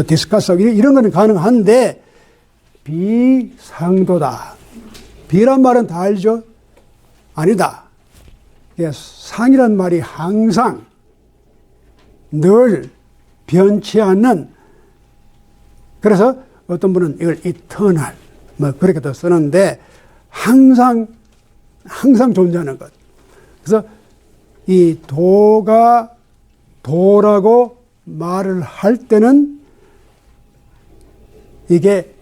디스커스하고 이런 거는 가능한데 비상도다. 비란 말은 다 알죠? 아니다. 상이란 말이 항상 늘 변치 않는, 그래서 어떤 분은 이걸 이터널 그렇게도 쓰는데 항상 존재하는 것. 그래서 이 도가 도라고 말을 할 때는 이게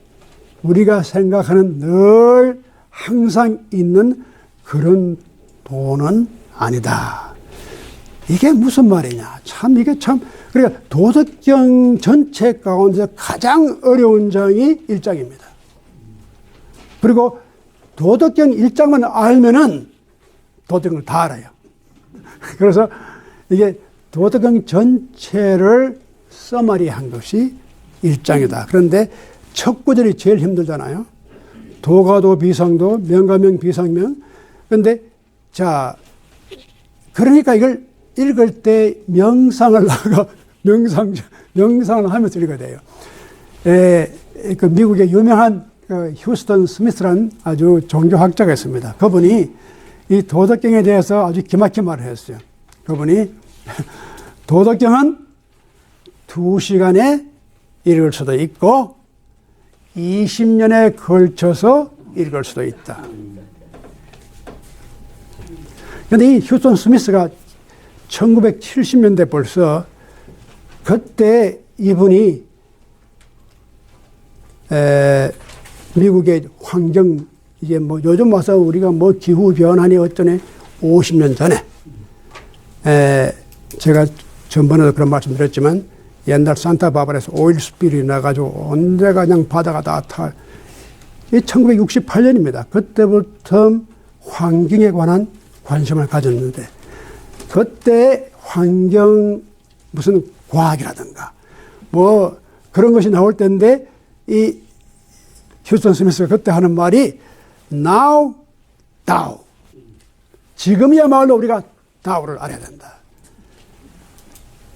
우리가 생각하는 늘 항상 있는 그런 도는 아니다. 이게 무슨 말이냐. 이게 참, 그러니까 도덕경 전체 가운데 가장 어려운 장이 1장입니다. 그리고 도덕경 1장만 알면은 도덕경을 다 알아요. 그래서 이게 도덕경 전체를 서머리한 것이 1장이다. 그런데 첫 구절이 제일 힘들잖아요. 도가도 비상도, 명가명 비상명. 그런데 자, 그러니까 이걸 읽을 때 명상을 하면서 읽어야 돼요. 그 미국의 유명한 휴스턴 스미스라는 아주 종교학자가 있습니다. 그분이 이 도덕경에 대해서 아주 기막힌 말을 했어요. 그분이 도덕경은 2시간에 읽을 수도 있고 20년에 걸쳐서 읽을 수도 있다. 그런데 이 휴스턴 스미스가 1970년대 벌써 그때 이분이 미국의 환경, 이제 뭐 요즘 와서 우리가 뭐 기후 변화니 어쩌네 50년 전에 제가 전번에도 그런 말씀 드렸지만 옛날 산타바바라에서 오일 스피릿이 나가지고 언제가 그냥 바다가 다 타. 이 1968년입니다. 그때부터 환경에 관한 관심을 가졌는데 그때 환경 무슨 과학이라든가 뭐 그런 것이 나올 때인데 이 휴스턴 스미스가 그때 하는 말이 now, now. 지금이야말로 우리가 now를 알아야 된다.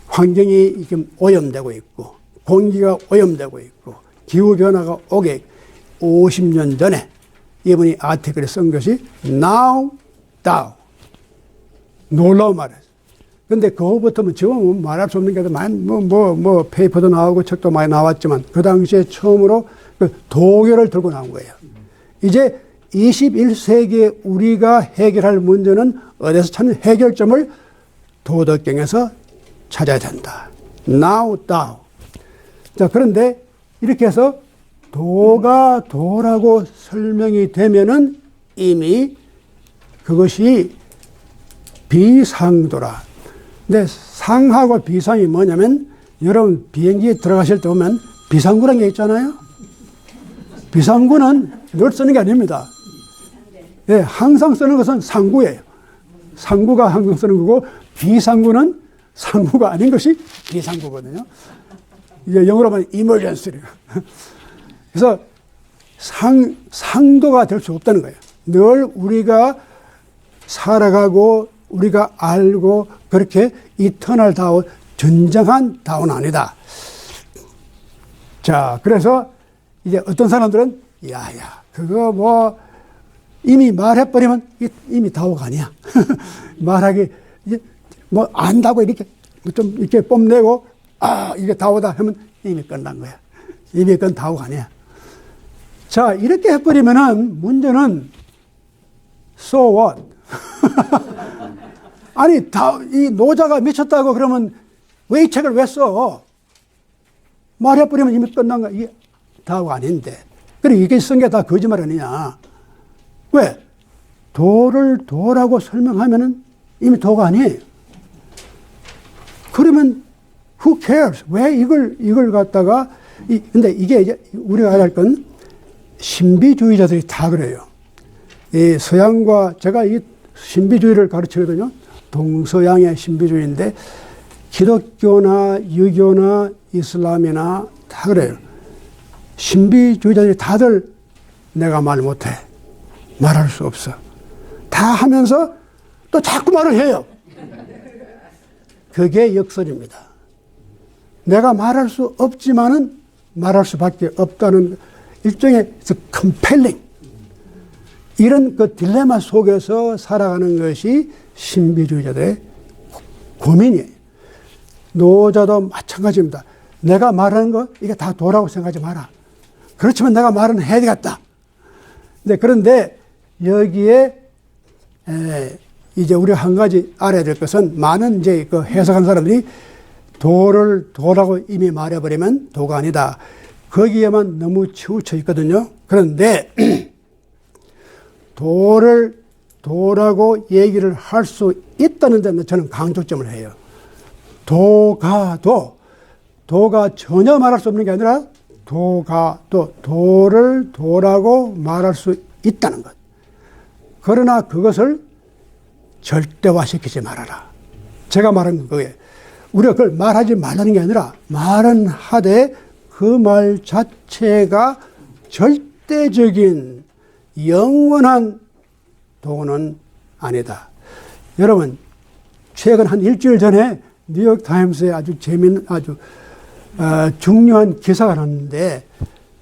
환경이 지금 오염되고 있고 공기가 오염되고 있고 기후변화가 오게 50년 전에 이분이 아티클을 쓴 것이 now, now. 놀라운 말이에요. 근데 그거부터는 지금은 말할 수 없는 게 많이 페이퍼도 나오고 책도 많이 나왔지만 그 당시에 처음으로 그 도교를 들고 나온 거예요. 이제 21세기에 우리가 해결할 문제는 어디서 찾는 해결점을 도덕경에서 찾아야 된다. Now, now. 자, 그런데 이렇게 해서 도가 도라고 설명이 되면은 이미 그것이 비상도라. 근데 상하고 비상이 뭐냐면 여러분 비행기에 들어가실 때 보면 비상구라는 게 있잖아요. 비상구는 늘 쓰는 게 아닙니다. 예, 항상 쓰는 것은 상구예요. 상구가 항상 쓰는 거고 비상구는 상구가 아닌 것이 비상구거든요. 이제 영어로 하면 emergency래요. 그래서 상도가 될 수 없다는 거예요. 늘 우리가 살아가고 우리가 알고 그렇게 이터널 다운, 전정한 다운 아니다. 자, 그래서 이제 어떤 사람들은 야야 그거 뭐 이미 말해버리면 이미 다오가 아니야. 말하기 이제 뭐 안다고 이렇게 좀 이렇게 뽐내고 이게 다오다 하면 이미 끝난 거야. 이미 그건 다오가 아니야. 자, 이렇게 해버리면은 문제는 so what? 아니 이 노자가 미쳤다고 그러면 왜 이 책을 왜 써? 말해버리면 이미 끝난 거야. 이게 다오가 아닌데. 그래 이게 쓴 게 다 거짓말 아니냐? 왜? 도를 도라고 설명하면은 이미 도가 아니에요. 그러면 who cares? 왜 이걸 갖다가 근데 이게 이제 우리가 알아야 할 건 신비주의자들이 다 그래요. 이 서양과 제가 이 신비주의를 가르치거든요. 동서양의 신비주의인데 기독교나 유교나 이슬람이나 다 그래요. 신비주의자들이 다들 내가 말 못해. 말할 수 없어. 다 하면서 또 자꾸 말을 해요. 그게 역설입니다. 내가 말할 수 없지만은 말할 수밖에 없다는 일종의 컴펠링. 이런 그 딜레마 속에서 살아가는 것이 신비주의자들의 고민이에요. 노자도 마찬가지입니다. 내가 말하는 거 이게 다 도라고 생각하지 마라. 그렇지만 내가 말은 해야 되겠다. 그런데 여기에 이제 우리가 한 가지 알아야 될 것은 많은 이제 그 해석한 사람들이 도를 도라고 이미 말해버리면 도가 아니다. 거기에만 너무 치우쳐 있거든요. 그런데 도를 도라고 얘기를 할 수 있다는 데는 저는 강조점을 해요. 도가 전혀 말할 수 없는 게 아니라 도를 도라고 말할 수 있다는 것. 그러나 그것을 절대화시키지 말아라. 제가 말한 건 그거예요. 우리가 그걸 말하지 말라는 게 아니라 말은 하되 그 말 자체가 절대적인 영원한 도는 아니다. 여러분, 최근 한 일주일 전에 뉴욕타임스에 아주 재미있는 아주 중요한 기사가 났는데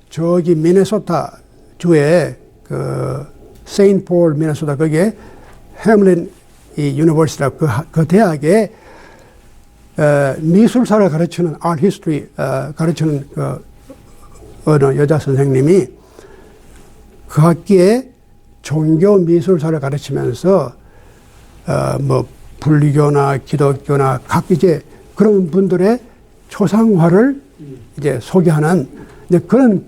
저기 미네소타 주에 그 세인트폴 미네소타 거기에 해밀린 유니버시티라고 그 대학에 미술사를 가르치는 art history 가르치는 그 어느 여자 선생님이 그 학기에 종교 미술사를 가르치면서 뭐 불교나 기독교나 각 이제 그런 분들의 초상화를 이제 소개하는 이제 그런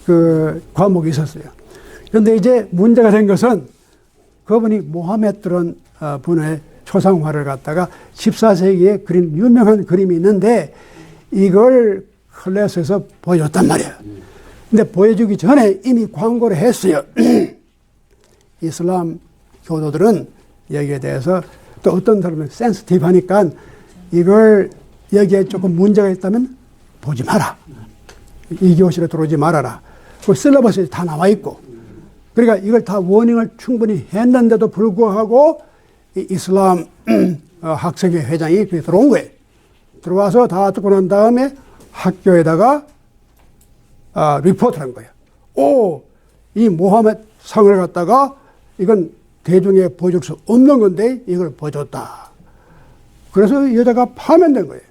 그 과목이 있었어요. 그런데 이제 문제가 된 것은 그분이 모하메드라는 분의 초상화를 갖다가 14세기에 그린 유명한 그림이 있는데 이걸 클래스에서 보여줬단 말이에요. 근데 보여주기 전에 이미 광고를 했어요. 이슬람 교도들은 여기에 대해서 또 어떤 사람은 센시티브 하니까 이걸 여기에 조금 문제가 있다면 보지 마라. 이 교실에 들어오지 말아라. 그 실러버스에 다 나와 있고. 그러니까 이걸 다 워닝을 충분히 했는데도 불구하고 이 이슬람 학생회 회장이 들어온 거예요. 들어와서 다 듣고 난 다음에 학교에다가 리포트를 한 거예요. 이 모하메드 상을 갖다가 이건 대중에 보여줄 수 없는 건데 이걸 보여줬다. 그래서 여자가 파면된 거예요.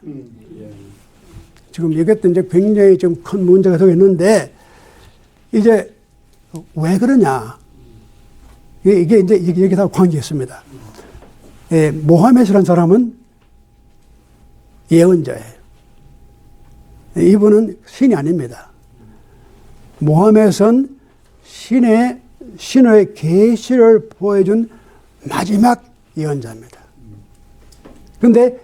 지금 이것도 이제 굉장히 좀 큰 문제가 되고 있는데 이제 왜 그러냐. 이게 이제 여기 다 관계 있습니다. 모하메드라는 사람은 예언자예요. 이분은 신이 아닙니다. 모하메드는 신의 계시를 보여준 마지막 예언자입니다. 그런데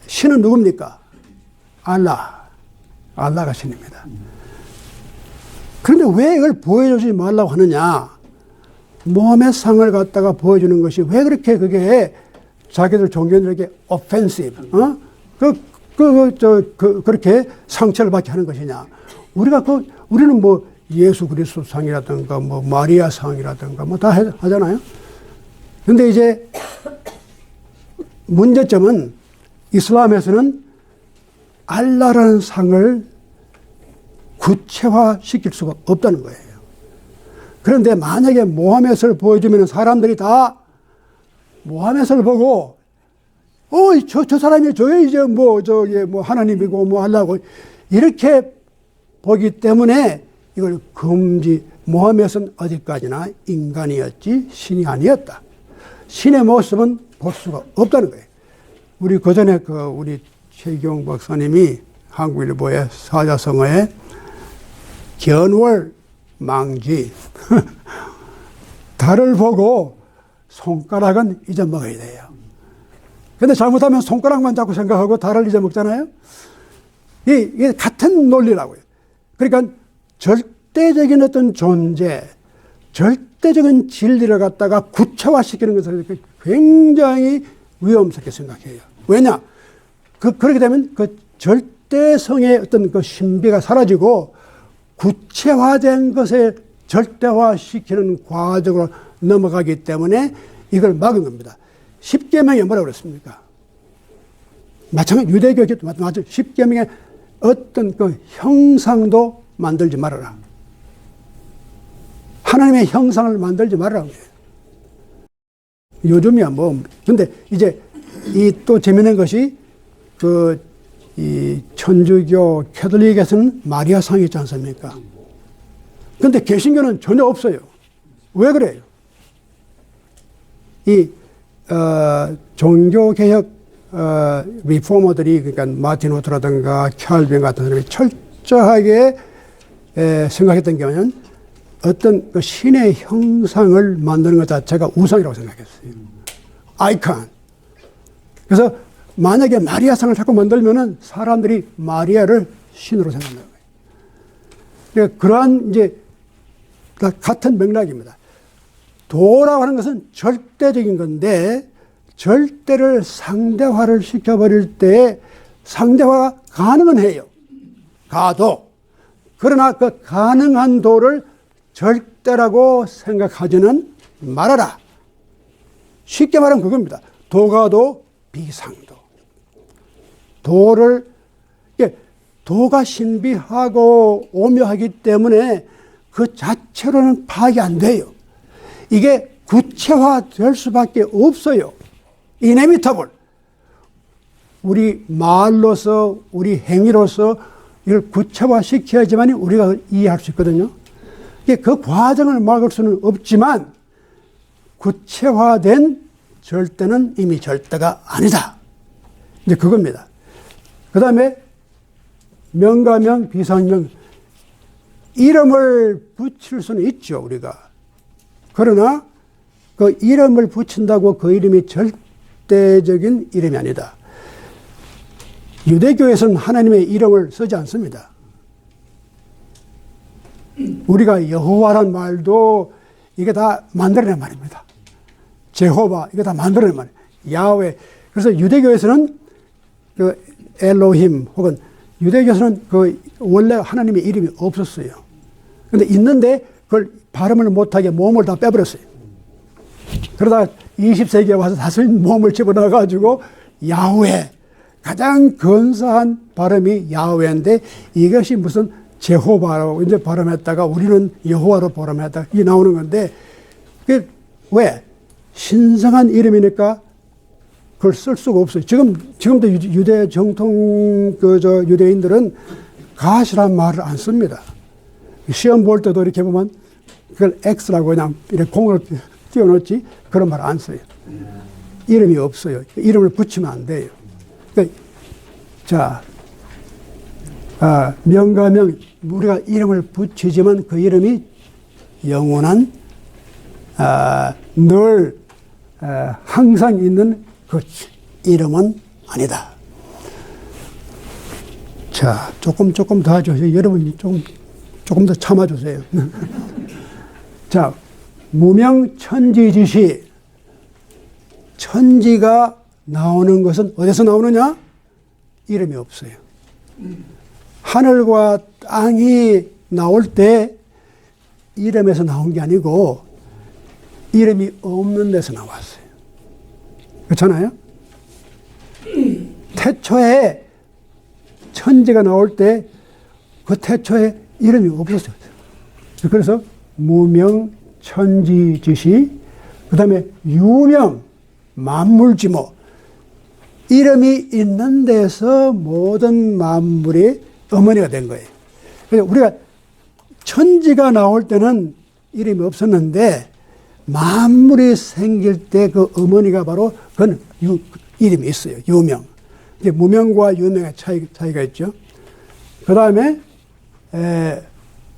신은 누굽니까? 알라가 신입니다. 그런데 왜 이걸 보여주지 말라고 하느냐? 모함의 상을 갖다가 보여주는 것이 왜 그렇게 그게 자기들 종교인들에게 offensive, 그렇게 상처를 받게 하는 것이냐. 우리는 뭐 예수 그리스도 상이라든가 뭐 마리아 상이라든가 뭐 다 하잖아요. 근데 이제 문제점은 이슬람에서는 알라라는 상을 구체화시킬 수가 없다는 거예요. 그런데 만약에 모하멧을 보여주면 사람들이 다 모하멧을 보고, 저 사람이 이제 뭐 하나님이고 뭐 알라고 이렇게 보기 때문에 이걸 모하멧은 어디까지나 인간이었지 신이 아니었다. 신의 모습은 볼 수가 없다는 거예요. 우리 그전에 우리 최경 박사님이 한국일보의 사자성어에 견월 망지 달을 보고 손가락은 잊어먹어야 돼요. 근데 잘못하면 손가락만 자꾸 생각하고 달을 잊어먹잖아요. 이게 같은 논리라고요. 그러니까 절대적인 어떤 존재, 절대적인 진리를 갖다가 구체화시키는 것을 굉장히 위험스럽게 생각해요. 왜냐? 그렇게 되면 그 절대성의 어떤 그 신비가 사라지고 구체화된 것에 절대화시키는 과정으로 넘어가기 때문에 이걸 막은 겁니다. 십계명에 뭐라고 그랬습니까? 마찬가지 유대교에도 마찬가지 십계명에 어떤 그 형상도 만들지 말아라. 하나님의 형상을 만들지 말라고 해요. 요즘이야 뭐. 근데 이제 또 재미있는 것이 이 천주교 캐톨릭에서는 마리아상이 있지 않습니까? 근데 개신교는 전혀 없어요. 왜 그래요? 종교개혁 리포머들이, 그러니까 마틴 루터라든가 캘빈 같은 사람이 철저하게 생각했던 게 뭐냐면 어떤 그 신의 형상을 만드는 것 자체가 우상이라고 생각했어요. 아이콘. 그래서 만약에 마리아상을 자꾸 만들면은 사람들이 마리아를 신으로 생각하는 거예요. 그러니까 그러한 이제 같은 맥락입니다. 도라고 하는 것은 절대적인 건데 절대를 상대화를 시켜버릴 때 상대화가 가능은 해요. 가도. 그러나 그 가능한 도를 절대라고 생각하지는 말아라. 쉽게 말하면 그겁니다. 도가도 비상도. 도가 신비하고 오묘하기 때문에 그 자체로는 파악이 안 돼요. 이게 구체화될 수밖에 없어요. 이네미터블. 우리 말로서, 우리 행위로서 이걸 구체화시켜야지만 우리가 이해할 수 있거든요. 그 과정을 막을 수는 없지만 구체화된 절대는 이미 절대가 아니다. 이제 그겁니다. 그 다음에 명가명, 비상명. 이름을 붙일 수는 있죠, 우리가. 그러나 그 이름을 붙인다고 그 이름이 절대적인 이름이 아니다. 유대교에서는 하나님의 이름을 쓰지 않습니다. 우리가 여호와란 말도 이게 다 만들어낸 말입니다. 제호바, 이게 다 만들어낸 말이에요. 야훼. 그래서 유대교에서는 그 엘로힘 혹은 유대교에서는 그 원래 하나님의 이름이 없었어요. 근데 있는데 그걸 발음을 못하게 몸을 다 빼버렸어요. 그러다 20세기에 와서 다시 몸을 집어넣어가지고 야훼, 가장 근사한 발음이 야훼인데 이것이 무슨 제호바라고 이제 발음했다가 우리는 여호와로 발음했다가 이게 나오는 건데 그게 왜? 신성한 이름이니까 그걸 쓸 수가 없어요. 지금도 유대 정통 유대인들은 갓이란 말을 안 씁니다. 시험 볼 때도 이렇게 보면 그걸 X라고 그냥 이렇게 공을 띄워놓지 그런 말 안 써요. 이름이 없어요. 이름을 붙이면 안 돼요. 그러니까 명가명 우리가 이름을 붙이지만 그 이름이 영원한 늘 항상 있는 그 이름은 아니다. 자, 조금 더 하죠. 여러분이 조금 더 참아주세요. 자, 무명천지지시, 천지가 나오는 것은 어디서 나오느냐? 이름이 없어요. 하늘과 땅이 나올 때 이름에서 나온 게 아니고 이름이 없는 데서 나왔어요. 그렇잖아요? 태초에 천지가 나올 때 그 태초에 이름이 없었어요. 그래서 무명천지지시, 그 다음에 유명, 만물지모, 이름이 있는 데서 모든 만물이 어머니가 된 거예요. 그래서 우리가 천지가 나올 때는 이름이 없었는데 만물이 생길 때 그 어머니가 바로 그건 이름이 있어요. 유명. 이제 무명과 유명의 차이가 있죠. 그 다음에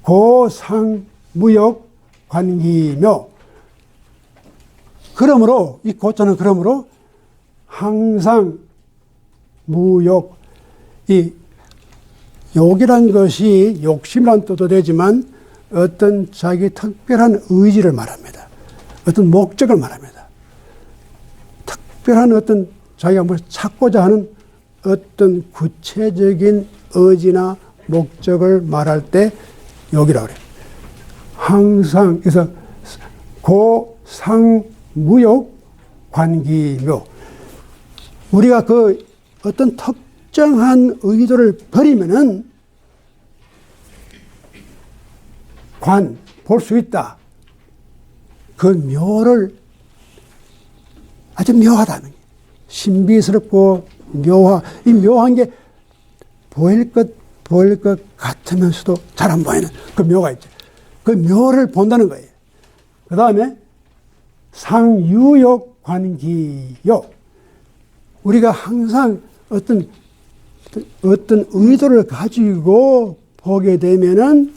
고상무역 관기묘. 그러므로 이 고자는 그러므로 항상 무욕, 이 욕이란 것이 욕심이란 뜻도 되지만 어떤 자기 특별한 의지를 말합니다. 어떤 목적을 말합니다. 특별한 어떤 자기가 뭘 찾고자 하는 어떤 구체적인 의지나 목적을 말할 때 욕이라고 그래요. 항상, 그래서 고상무욕 관기묘. 우리가 그 어떤 특정한 의도를 버리면은 볼 수 있다. 그 묘를 아주 묘하다는 게 신비스럽고 이 묘한 게 보일 것 같으면서도 잘 안 보이는 그 묘가 있죠. 그 묘를 본다는 거예요. 그 다음에 상유욕 관기욕. 우리가 항상 어떤 의도를 가지고 보게 되면은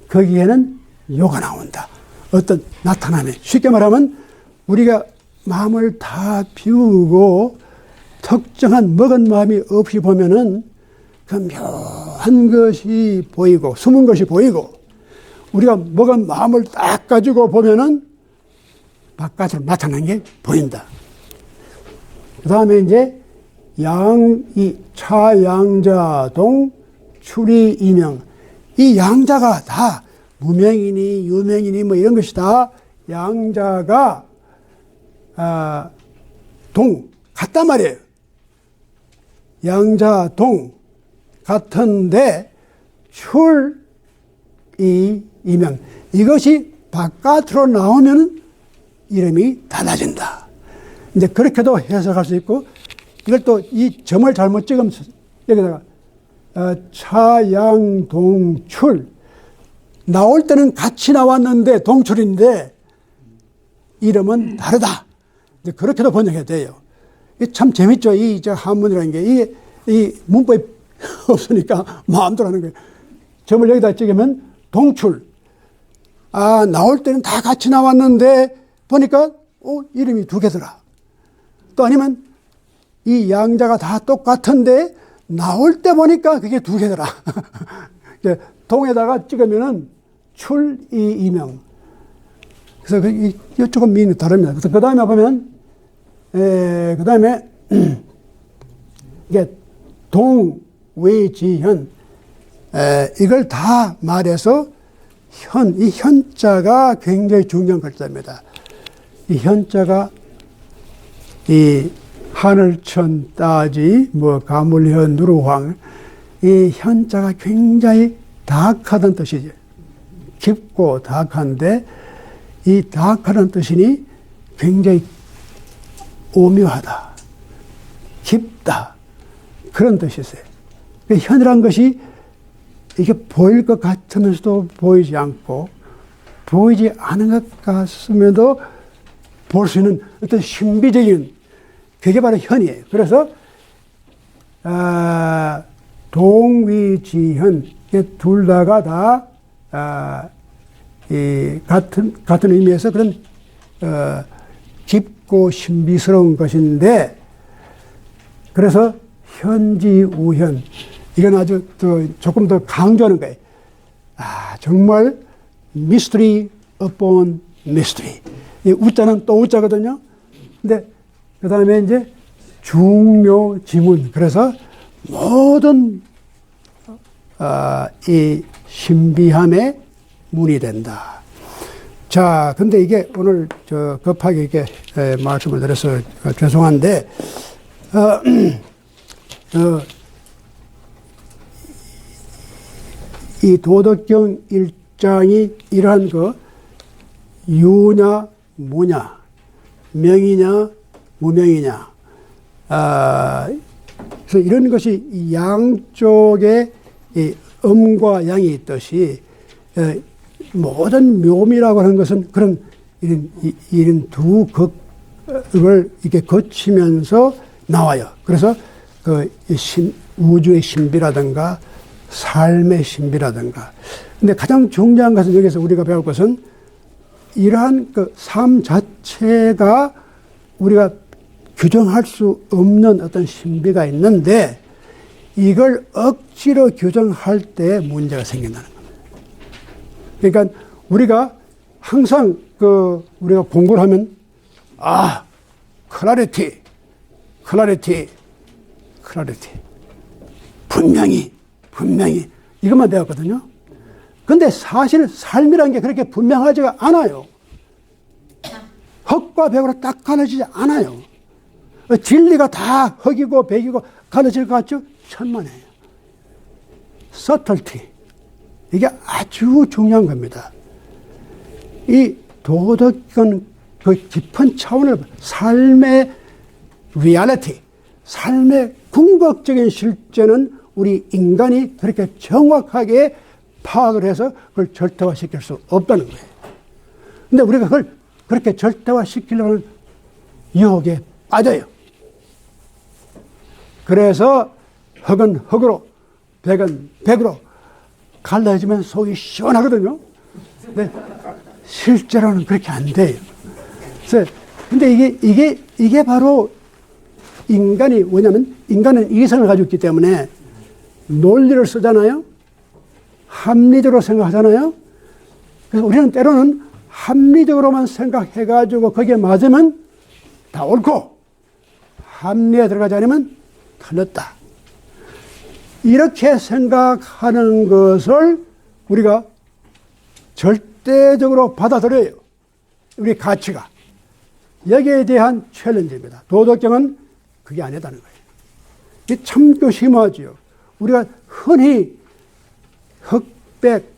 거기에는 요가 나온다. 어떤 나타남이. 쉽게 말하면 우리가 마음을 다 비우고 특정한 먹은 마음이 없이 보면은 그 묘한 것이 보이고 숨은 것이 보이고 우리가 먹은 마음을 딱 가지고 보면은 바깥으로 나타나는 게 보인다. 그 다음에 이제 차양자동 추리이명. 이 양자가 다 무명이니 유명이니 뭐 이런 것이 다 양자가 같단 말이에요. 양자 동 같은데 출이이명. 이것이 바깥으로 나오면 이름이 달라진다. 이제 그렇게도 해석할 수 있고, 이걸 또 이 점을 잘못 찍으면 여기다가 차양동출. 나올 때는 같이 나왔는데 동출인데 이름은 다르다. 이제 그렇게도 번역해야 돼요. 이게 참 재밌죠. 이 한문이라는 게 이 문법이 없으니까 마음대로 하는 거예요. 점을 여기다 찍으면 동출. 나올 때는 다 같이 나왔는데 보니까 이름이 두 개더라. 또 아니면 이 양자가 다 똑같은데 나올 때 보니까 그게 두 개더라. 동에다가 찍으면은 출이이명. 그래서 이쪽은 미는 다릅니다. 그래서 그 다음에 보면, 그 다음에 이게 동외지현. 이걸 다 말해서 이 현자가 굉장히 중요한 글자입니다. 이 현자가 이 하늘천 따지 가물현 누루황, 이 현자가 굉장히 다악하다는 뜻이죠. 깊고 다악한데 이 다악하다는 뜻이니 굉장히 오묘하다, 깊다, 그런 뜻이 있어요. 현이라는 것이 이게 보일 것 같으면서도 보이지 않고 보이지 않은 것 같으면서도 볼 수 있는 어떤 신비적인, 그게 바로 현이에요. 그래서 동위지현, 둘 다가 다 같은 의미에서 그런 깊고 신비스러운 것인데, 그래서 현지우현, 이건 아주 조금 더 강조하는 거예요. 정말 mystery upon mystery. 이 우자는 또 우자거든요. 근데 그 다음에 이제 중요 지문. 그래서 모든 이 신비함의 문이 된다. 자, 근데 이게 오늘 급하게 이렇게 말씀을 드려서 죄송한데, 이 도덕경 1장이 이러한 유냐, 무냐, 명이냐, 무명이냐, 그래서 이런 것이 양쪽에 이 음과 양이 있듯이 모든 묘미라고 하는 것은 그런 이런 두 극을 이렇게 거치면서 나와요. 그래서 우주의 신비라든가 삶의 신비라든가. 근데 가장 중요한 것은 여기서 우리가 배울 것은 이러한 삶 자체가 우리가 규정할 수 없는 어떤 신비가 있는데 이걸 억지로 규정할 때 문제가 생긴다는 겁니다. 그러니까 우리가 항상 우리가 공부를 하면 클래리티 분명히 이것만 배웠거든요. 근데 사실 삶이라는 게 그렇게 분명하지가 않아요. 흑과 백으로 딱 가려지지 않아요. 진리가 다 흑이고 백이고 가려질 것 같죠? 천만에요. 서틀티. 이게 아주 중요한 겁니다. 이 도덕은 그 깊은 차원을 삶의 리얼리티, 삶의 궁극적인 실제는 우리 인간이 그렇게 정확하게 파악을 해서 그걸 절대화시킬 수 없다는 거예요. 근데 우리가 그걸 그렇게 절대화시키려는 유혹에 빠져요. 그래서 흑은 흑으로, 백은 백으로 갈라지면 속이 시원하거든요. 근데 실제로는 그렇게 안 돼요. 그래서 근데 이게 바로 인간이, 뭐냐면 인간은 이성을 가지고 있기 때문에 논리를 쓰잖아요. 합리적으로 생각하잖아요. 그래서 우리는 때로는 합리적으로만 생각해가지고 거기에 맞으면 다 옳고 합리에 들어가지 않으면 틀렸다. 이렇게 생각하는 것을 우리가 절대적으로 받아들여요. 우리 가치가. 여기에 대한 챌린지입니다. 도덕경은 그게 아니다는 거예요. 이게 참 심하지요. 우리가 흔히 흑백,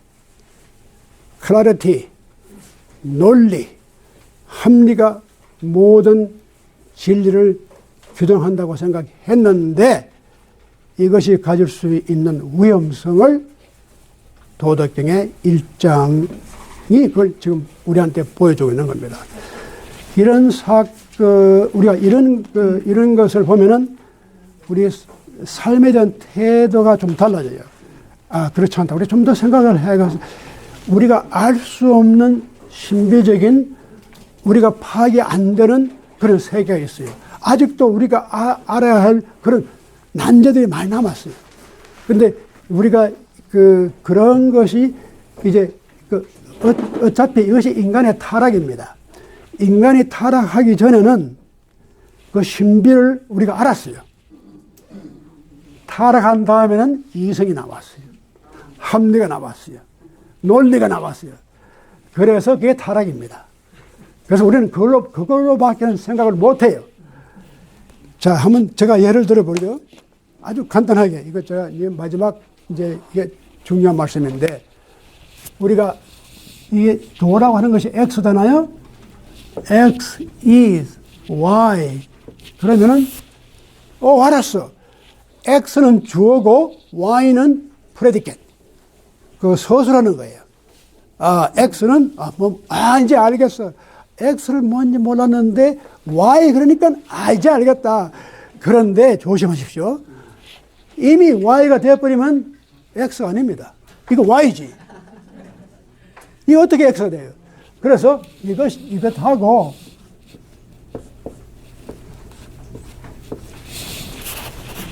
클래리티, 논리, 합리가 모든 진리를 규정한다고 생각했는데 이것이 가질 수 있는 위험성을 도덕경의 1장이 그걸 지금 우리한테 보여주고 있는 겁니다. 이런 우리가 이런 것을 보면은 우리 삶에 대한 태도가 좀 달라져요. 그렇지 않다. 우리 좀 더 생각을 해가서 우리가 알 수 없는 신비적인 우리가 파악이 안 되는 그런 세계가 있어요. 아직도 우리가 알아야 할 그런 난제들이 많이 남았어요. 근데 우리가 그런 것이 이제 어차피 이것이 인간의 타락입니다. 인간이 타락하기 전에는 그 신비를 우리가 알았어요. 타락한 다음에는 이성이 나왔어요. 합리가 나왔어요. 논리가 나왔어요. 그래서 그게 타락입니다. 그래서 우리는 그걸로밖에 생각을 못 해요. 자, 한번 제가 예를 들어보죠. 아주 간단하게. 이거 제가 마지막 이제 이게 중요한 말씀인데, 우리가 이게 도라고 하는 것이 X잖아요? X is Y. 그러면은, 알았어. X는 주어고 Y는 predicate. 그 서술하는 거예요. X는, 이제 알겠어. X를 뭔지 몰랐는데, Y 그러니까, 이제 알겠다. 그런데 조심하십시오. 이미 Y가 되어버리면 X가 아닙니다. 이거 Y지. 이게 어떻게 X가 돼요? 그래서 이것하고,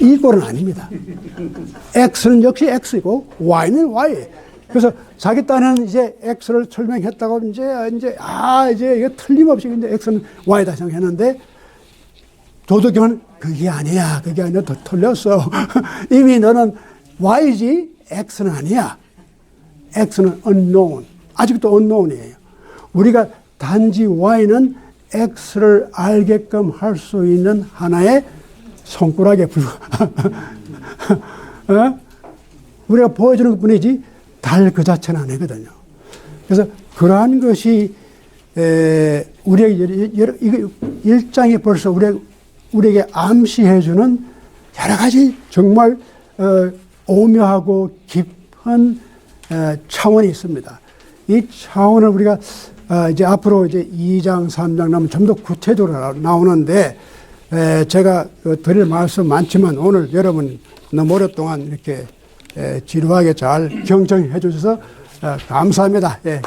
이 꼴은 아닙니다. X는 역시 X이고, Y는 Y. 그래서 자기 딴에는 이제 X를 설명했다고 이제 이게 틀림없이 이제 X는 Y다 생각했는데 도덕경은 그게 아니야. 그게 아니라 더 틀렸어. 이미 너는 Y지 X는 아니야. X는 unknown. 아직도 unknown이에요. 우리가 단지 Y는 X를 알게끔 할 수 있는 하나의 손가락에 불과. 어? 우리가 보여주는 것 뿐이지 달 그 자체는 아니거든요. 그래서 그러한 것이 우리에게 이거 일장이 벌써 우리에게 암시해주는 여러 가지 정말 오묘하고 깊은 차원이 있습니다. 이 차원을 우리가 이제 앞으로 이제 2장, 3장 나면 좀 더 구체적으로 나오는데 제가 드릴 말씀 많지만 오늘 여러분 너무 오랫동안 이렇게 지루하게 잘 경청해 주셔서 감사합니다. 예.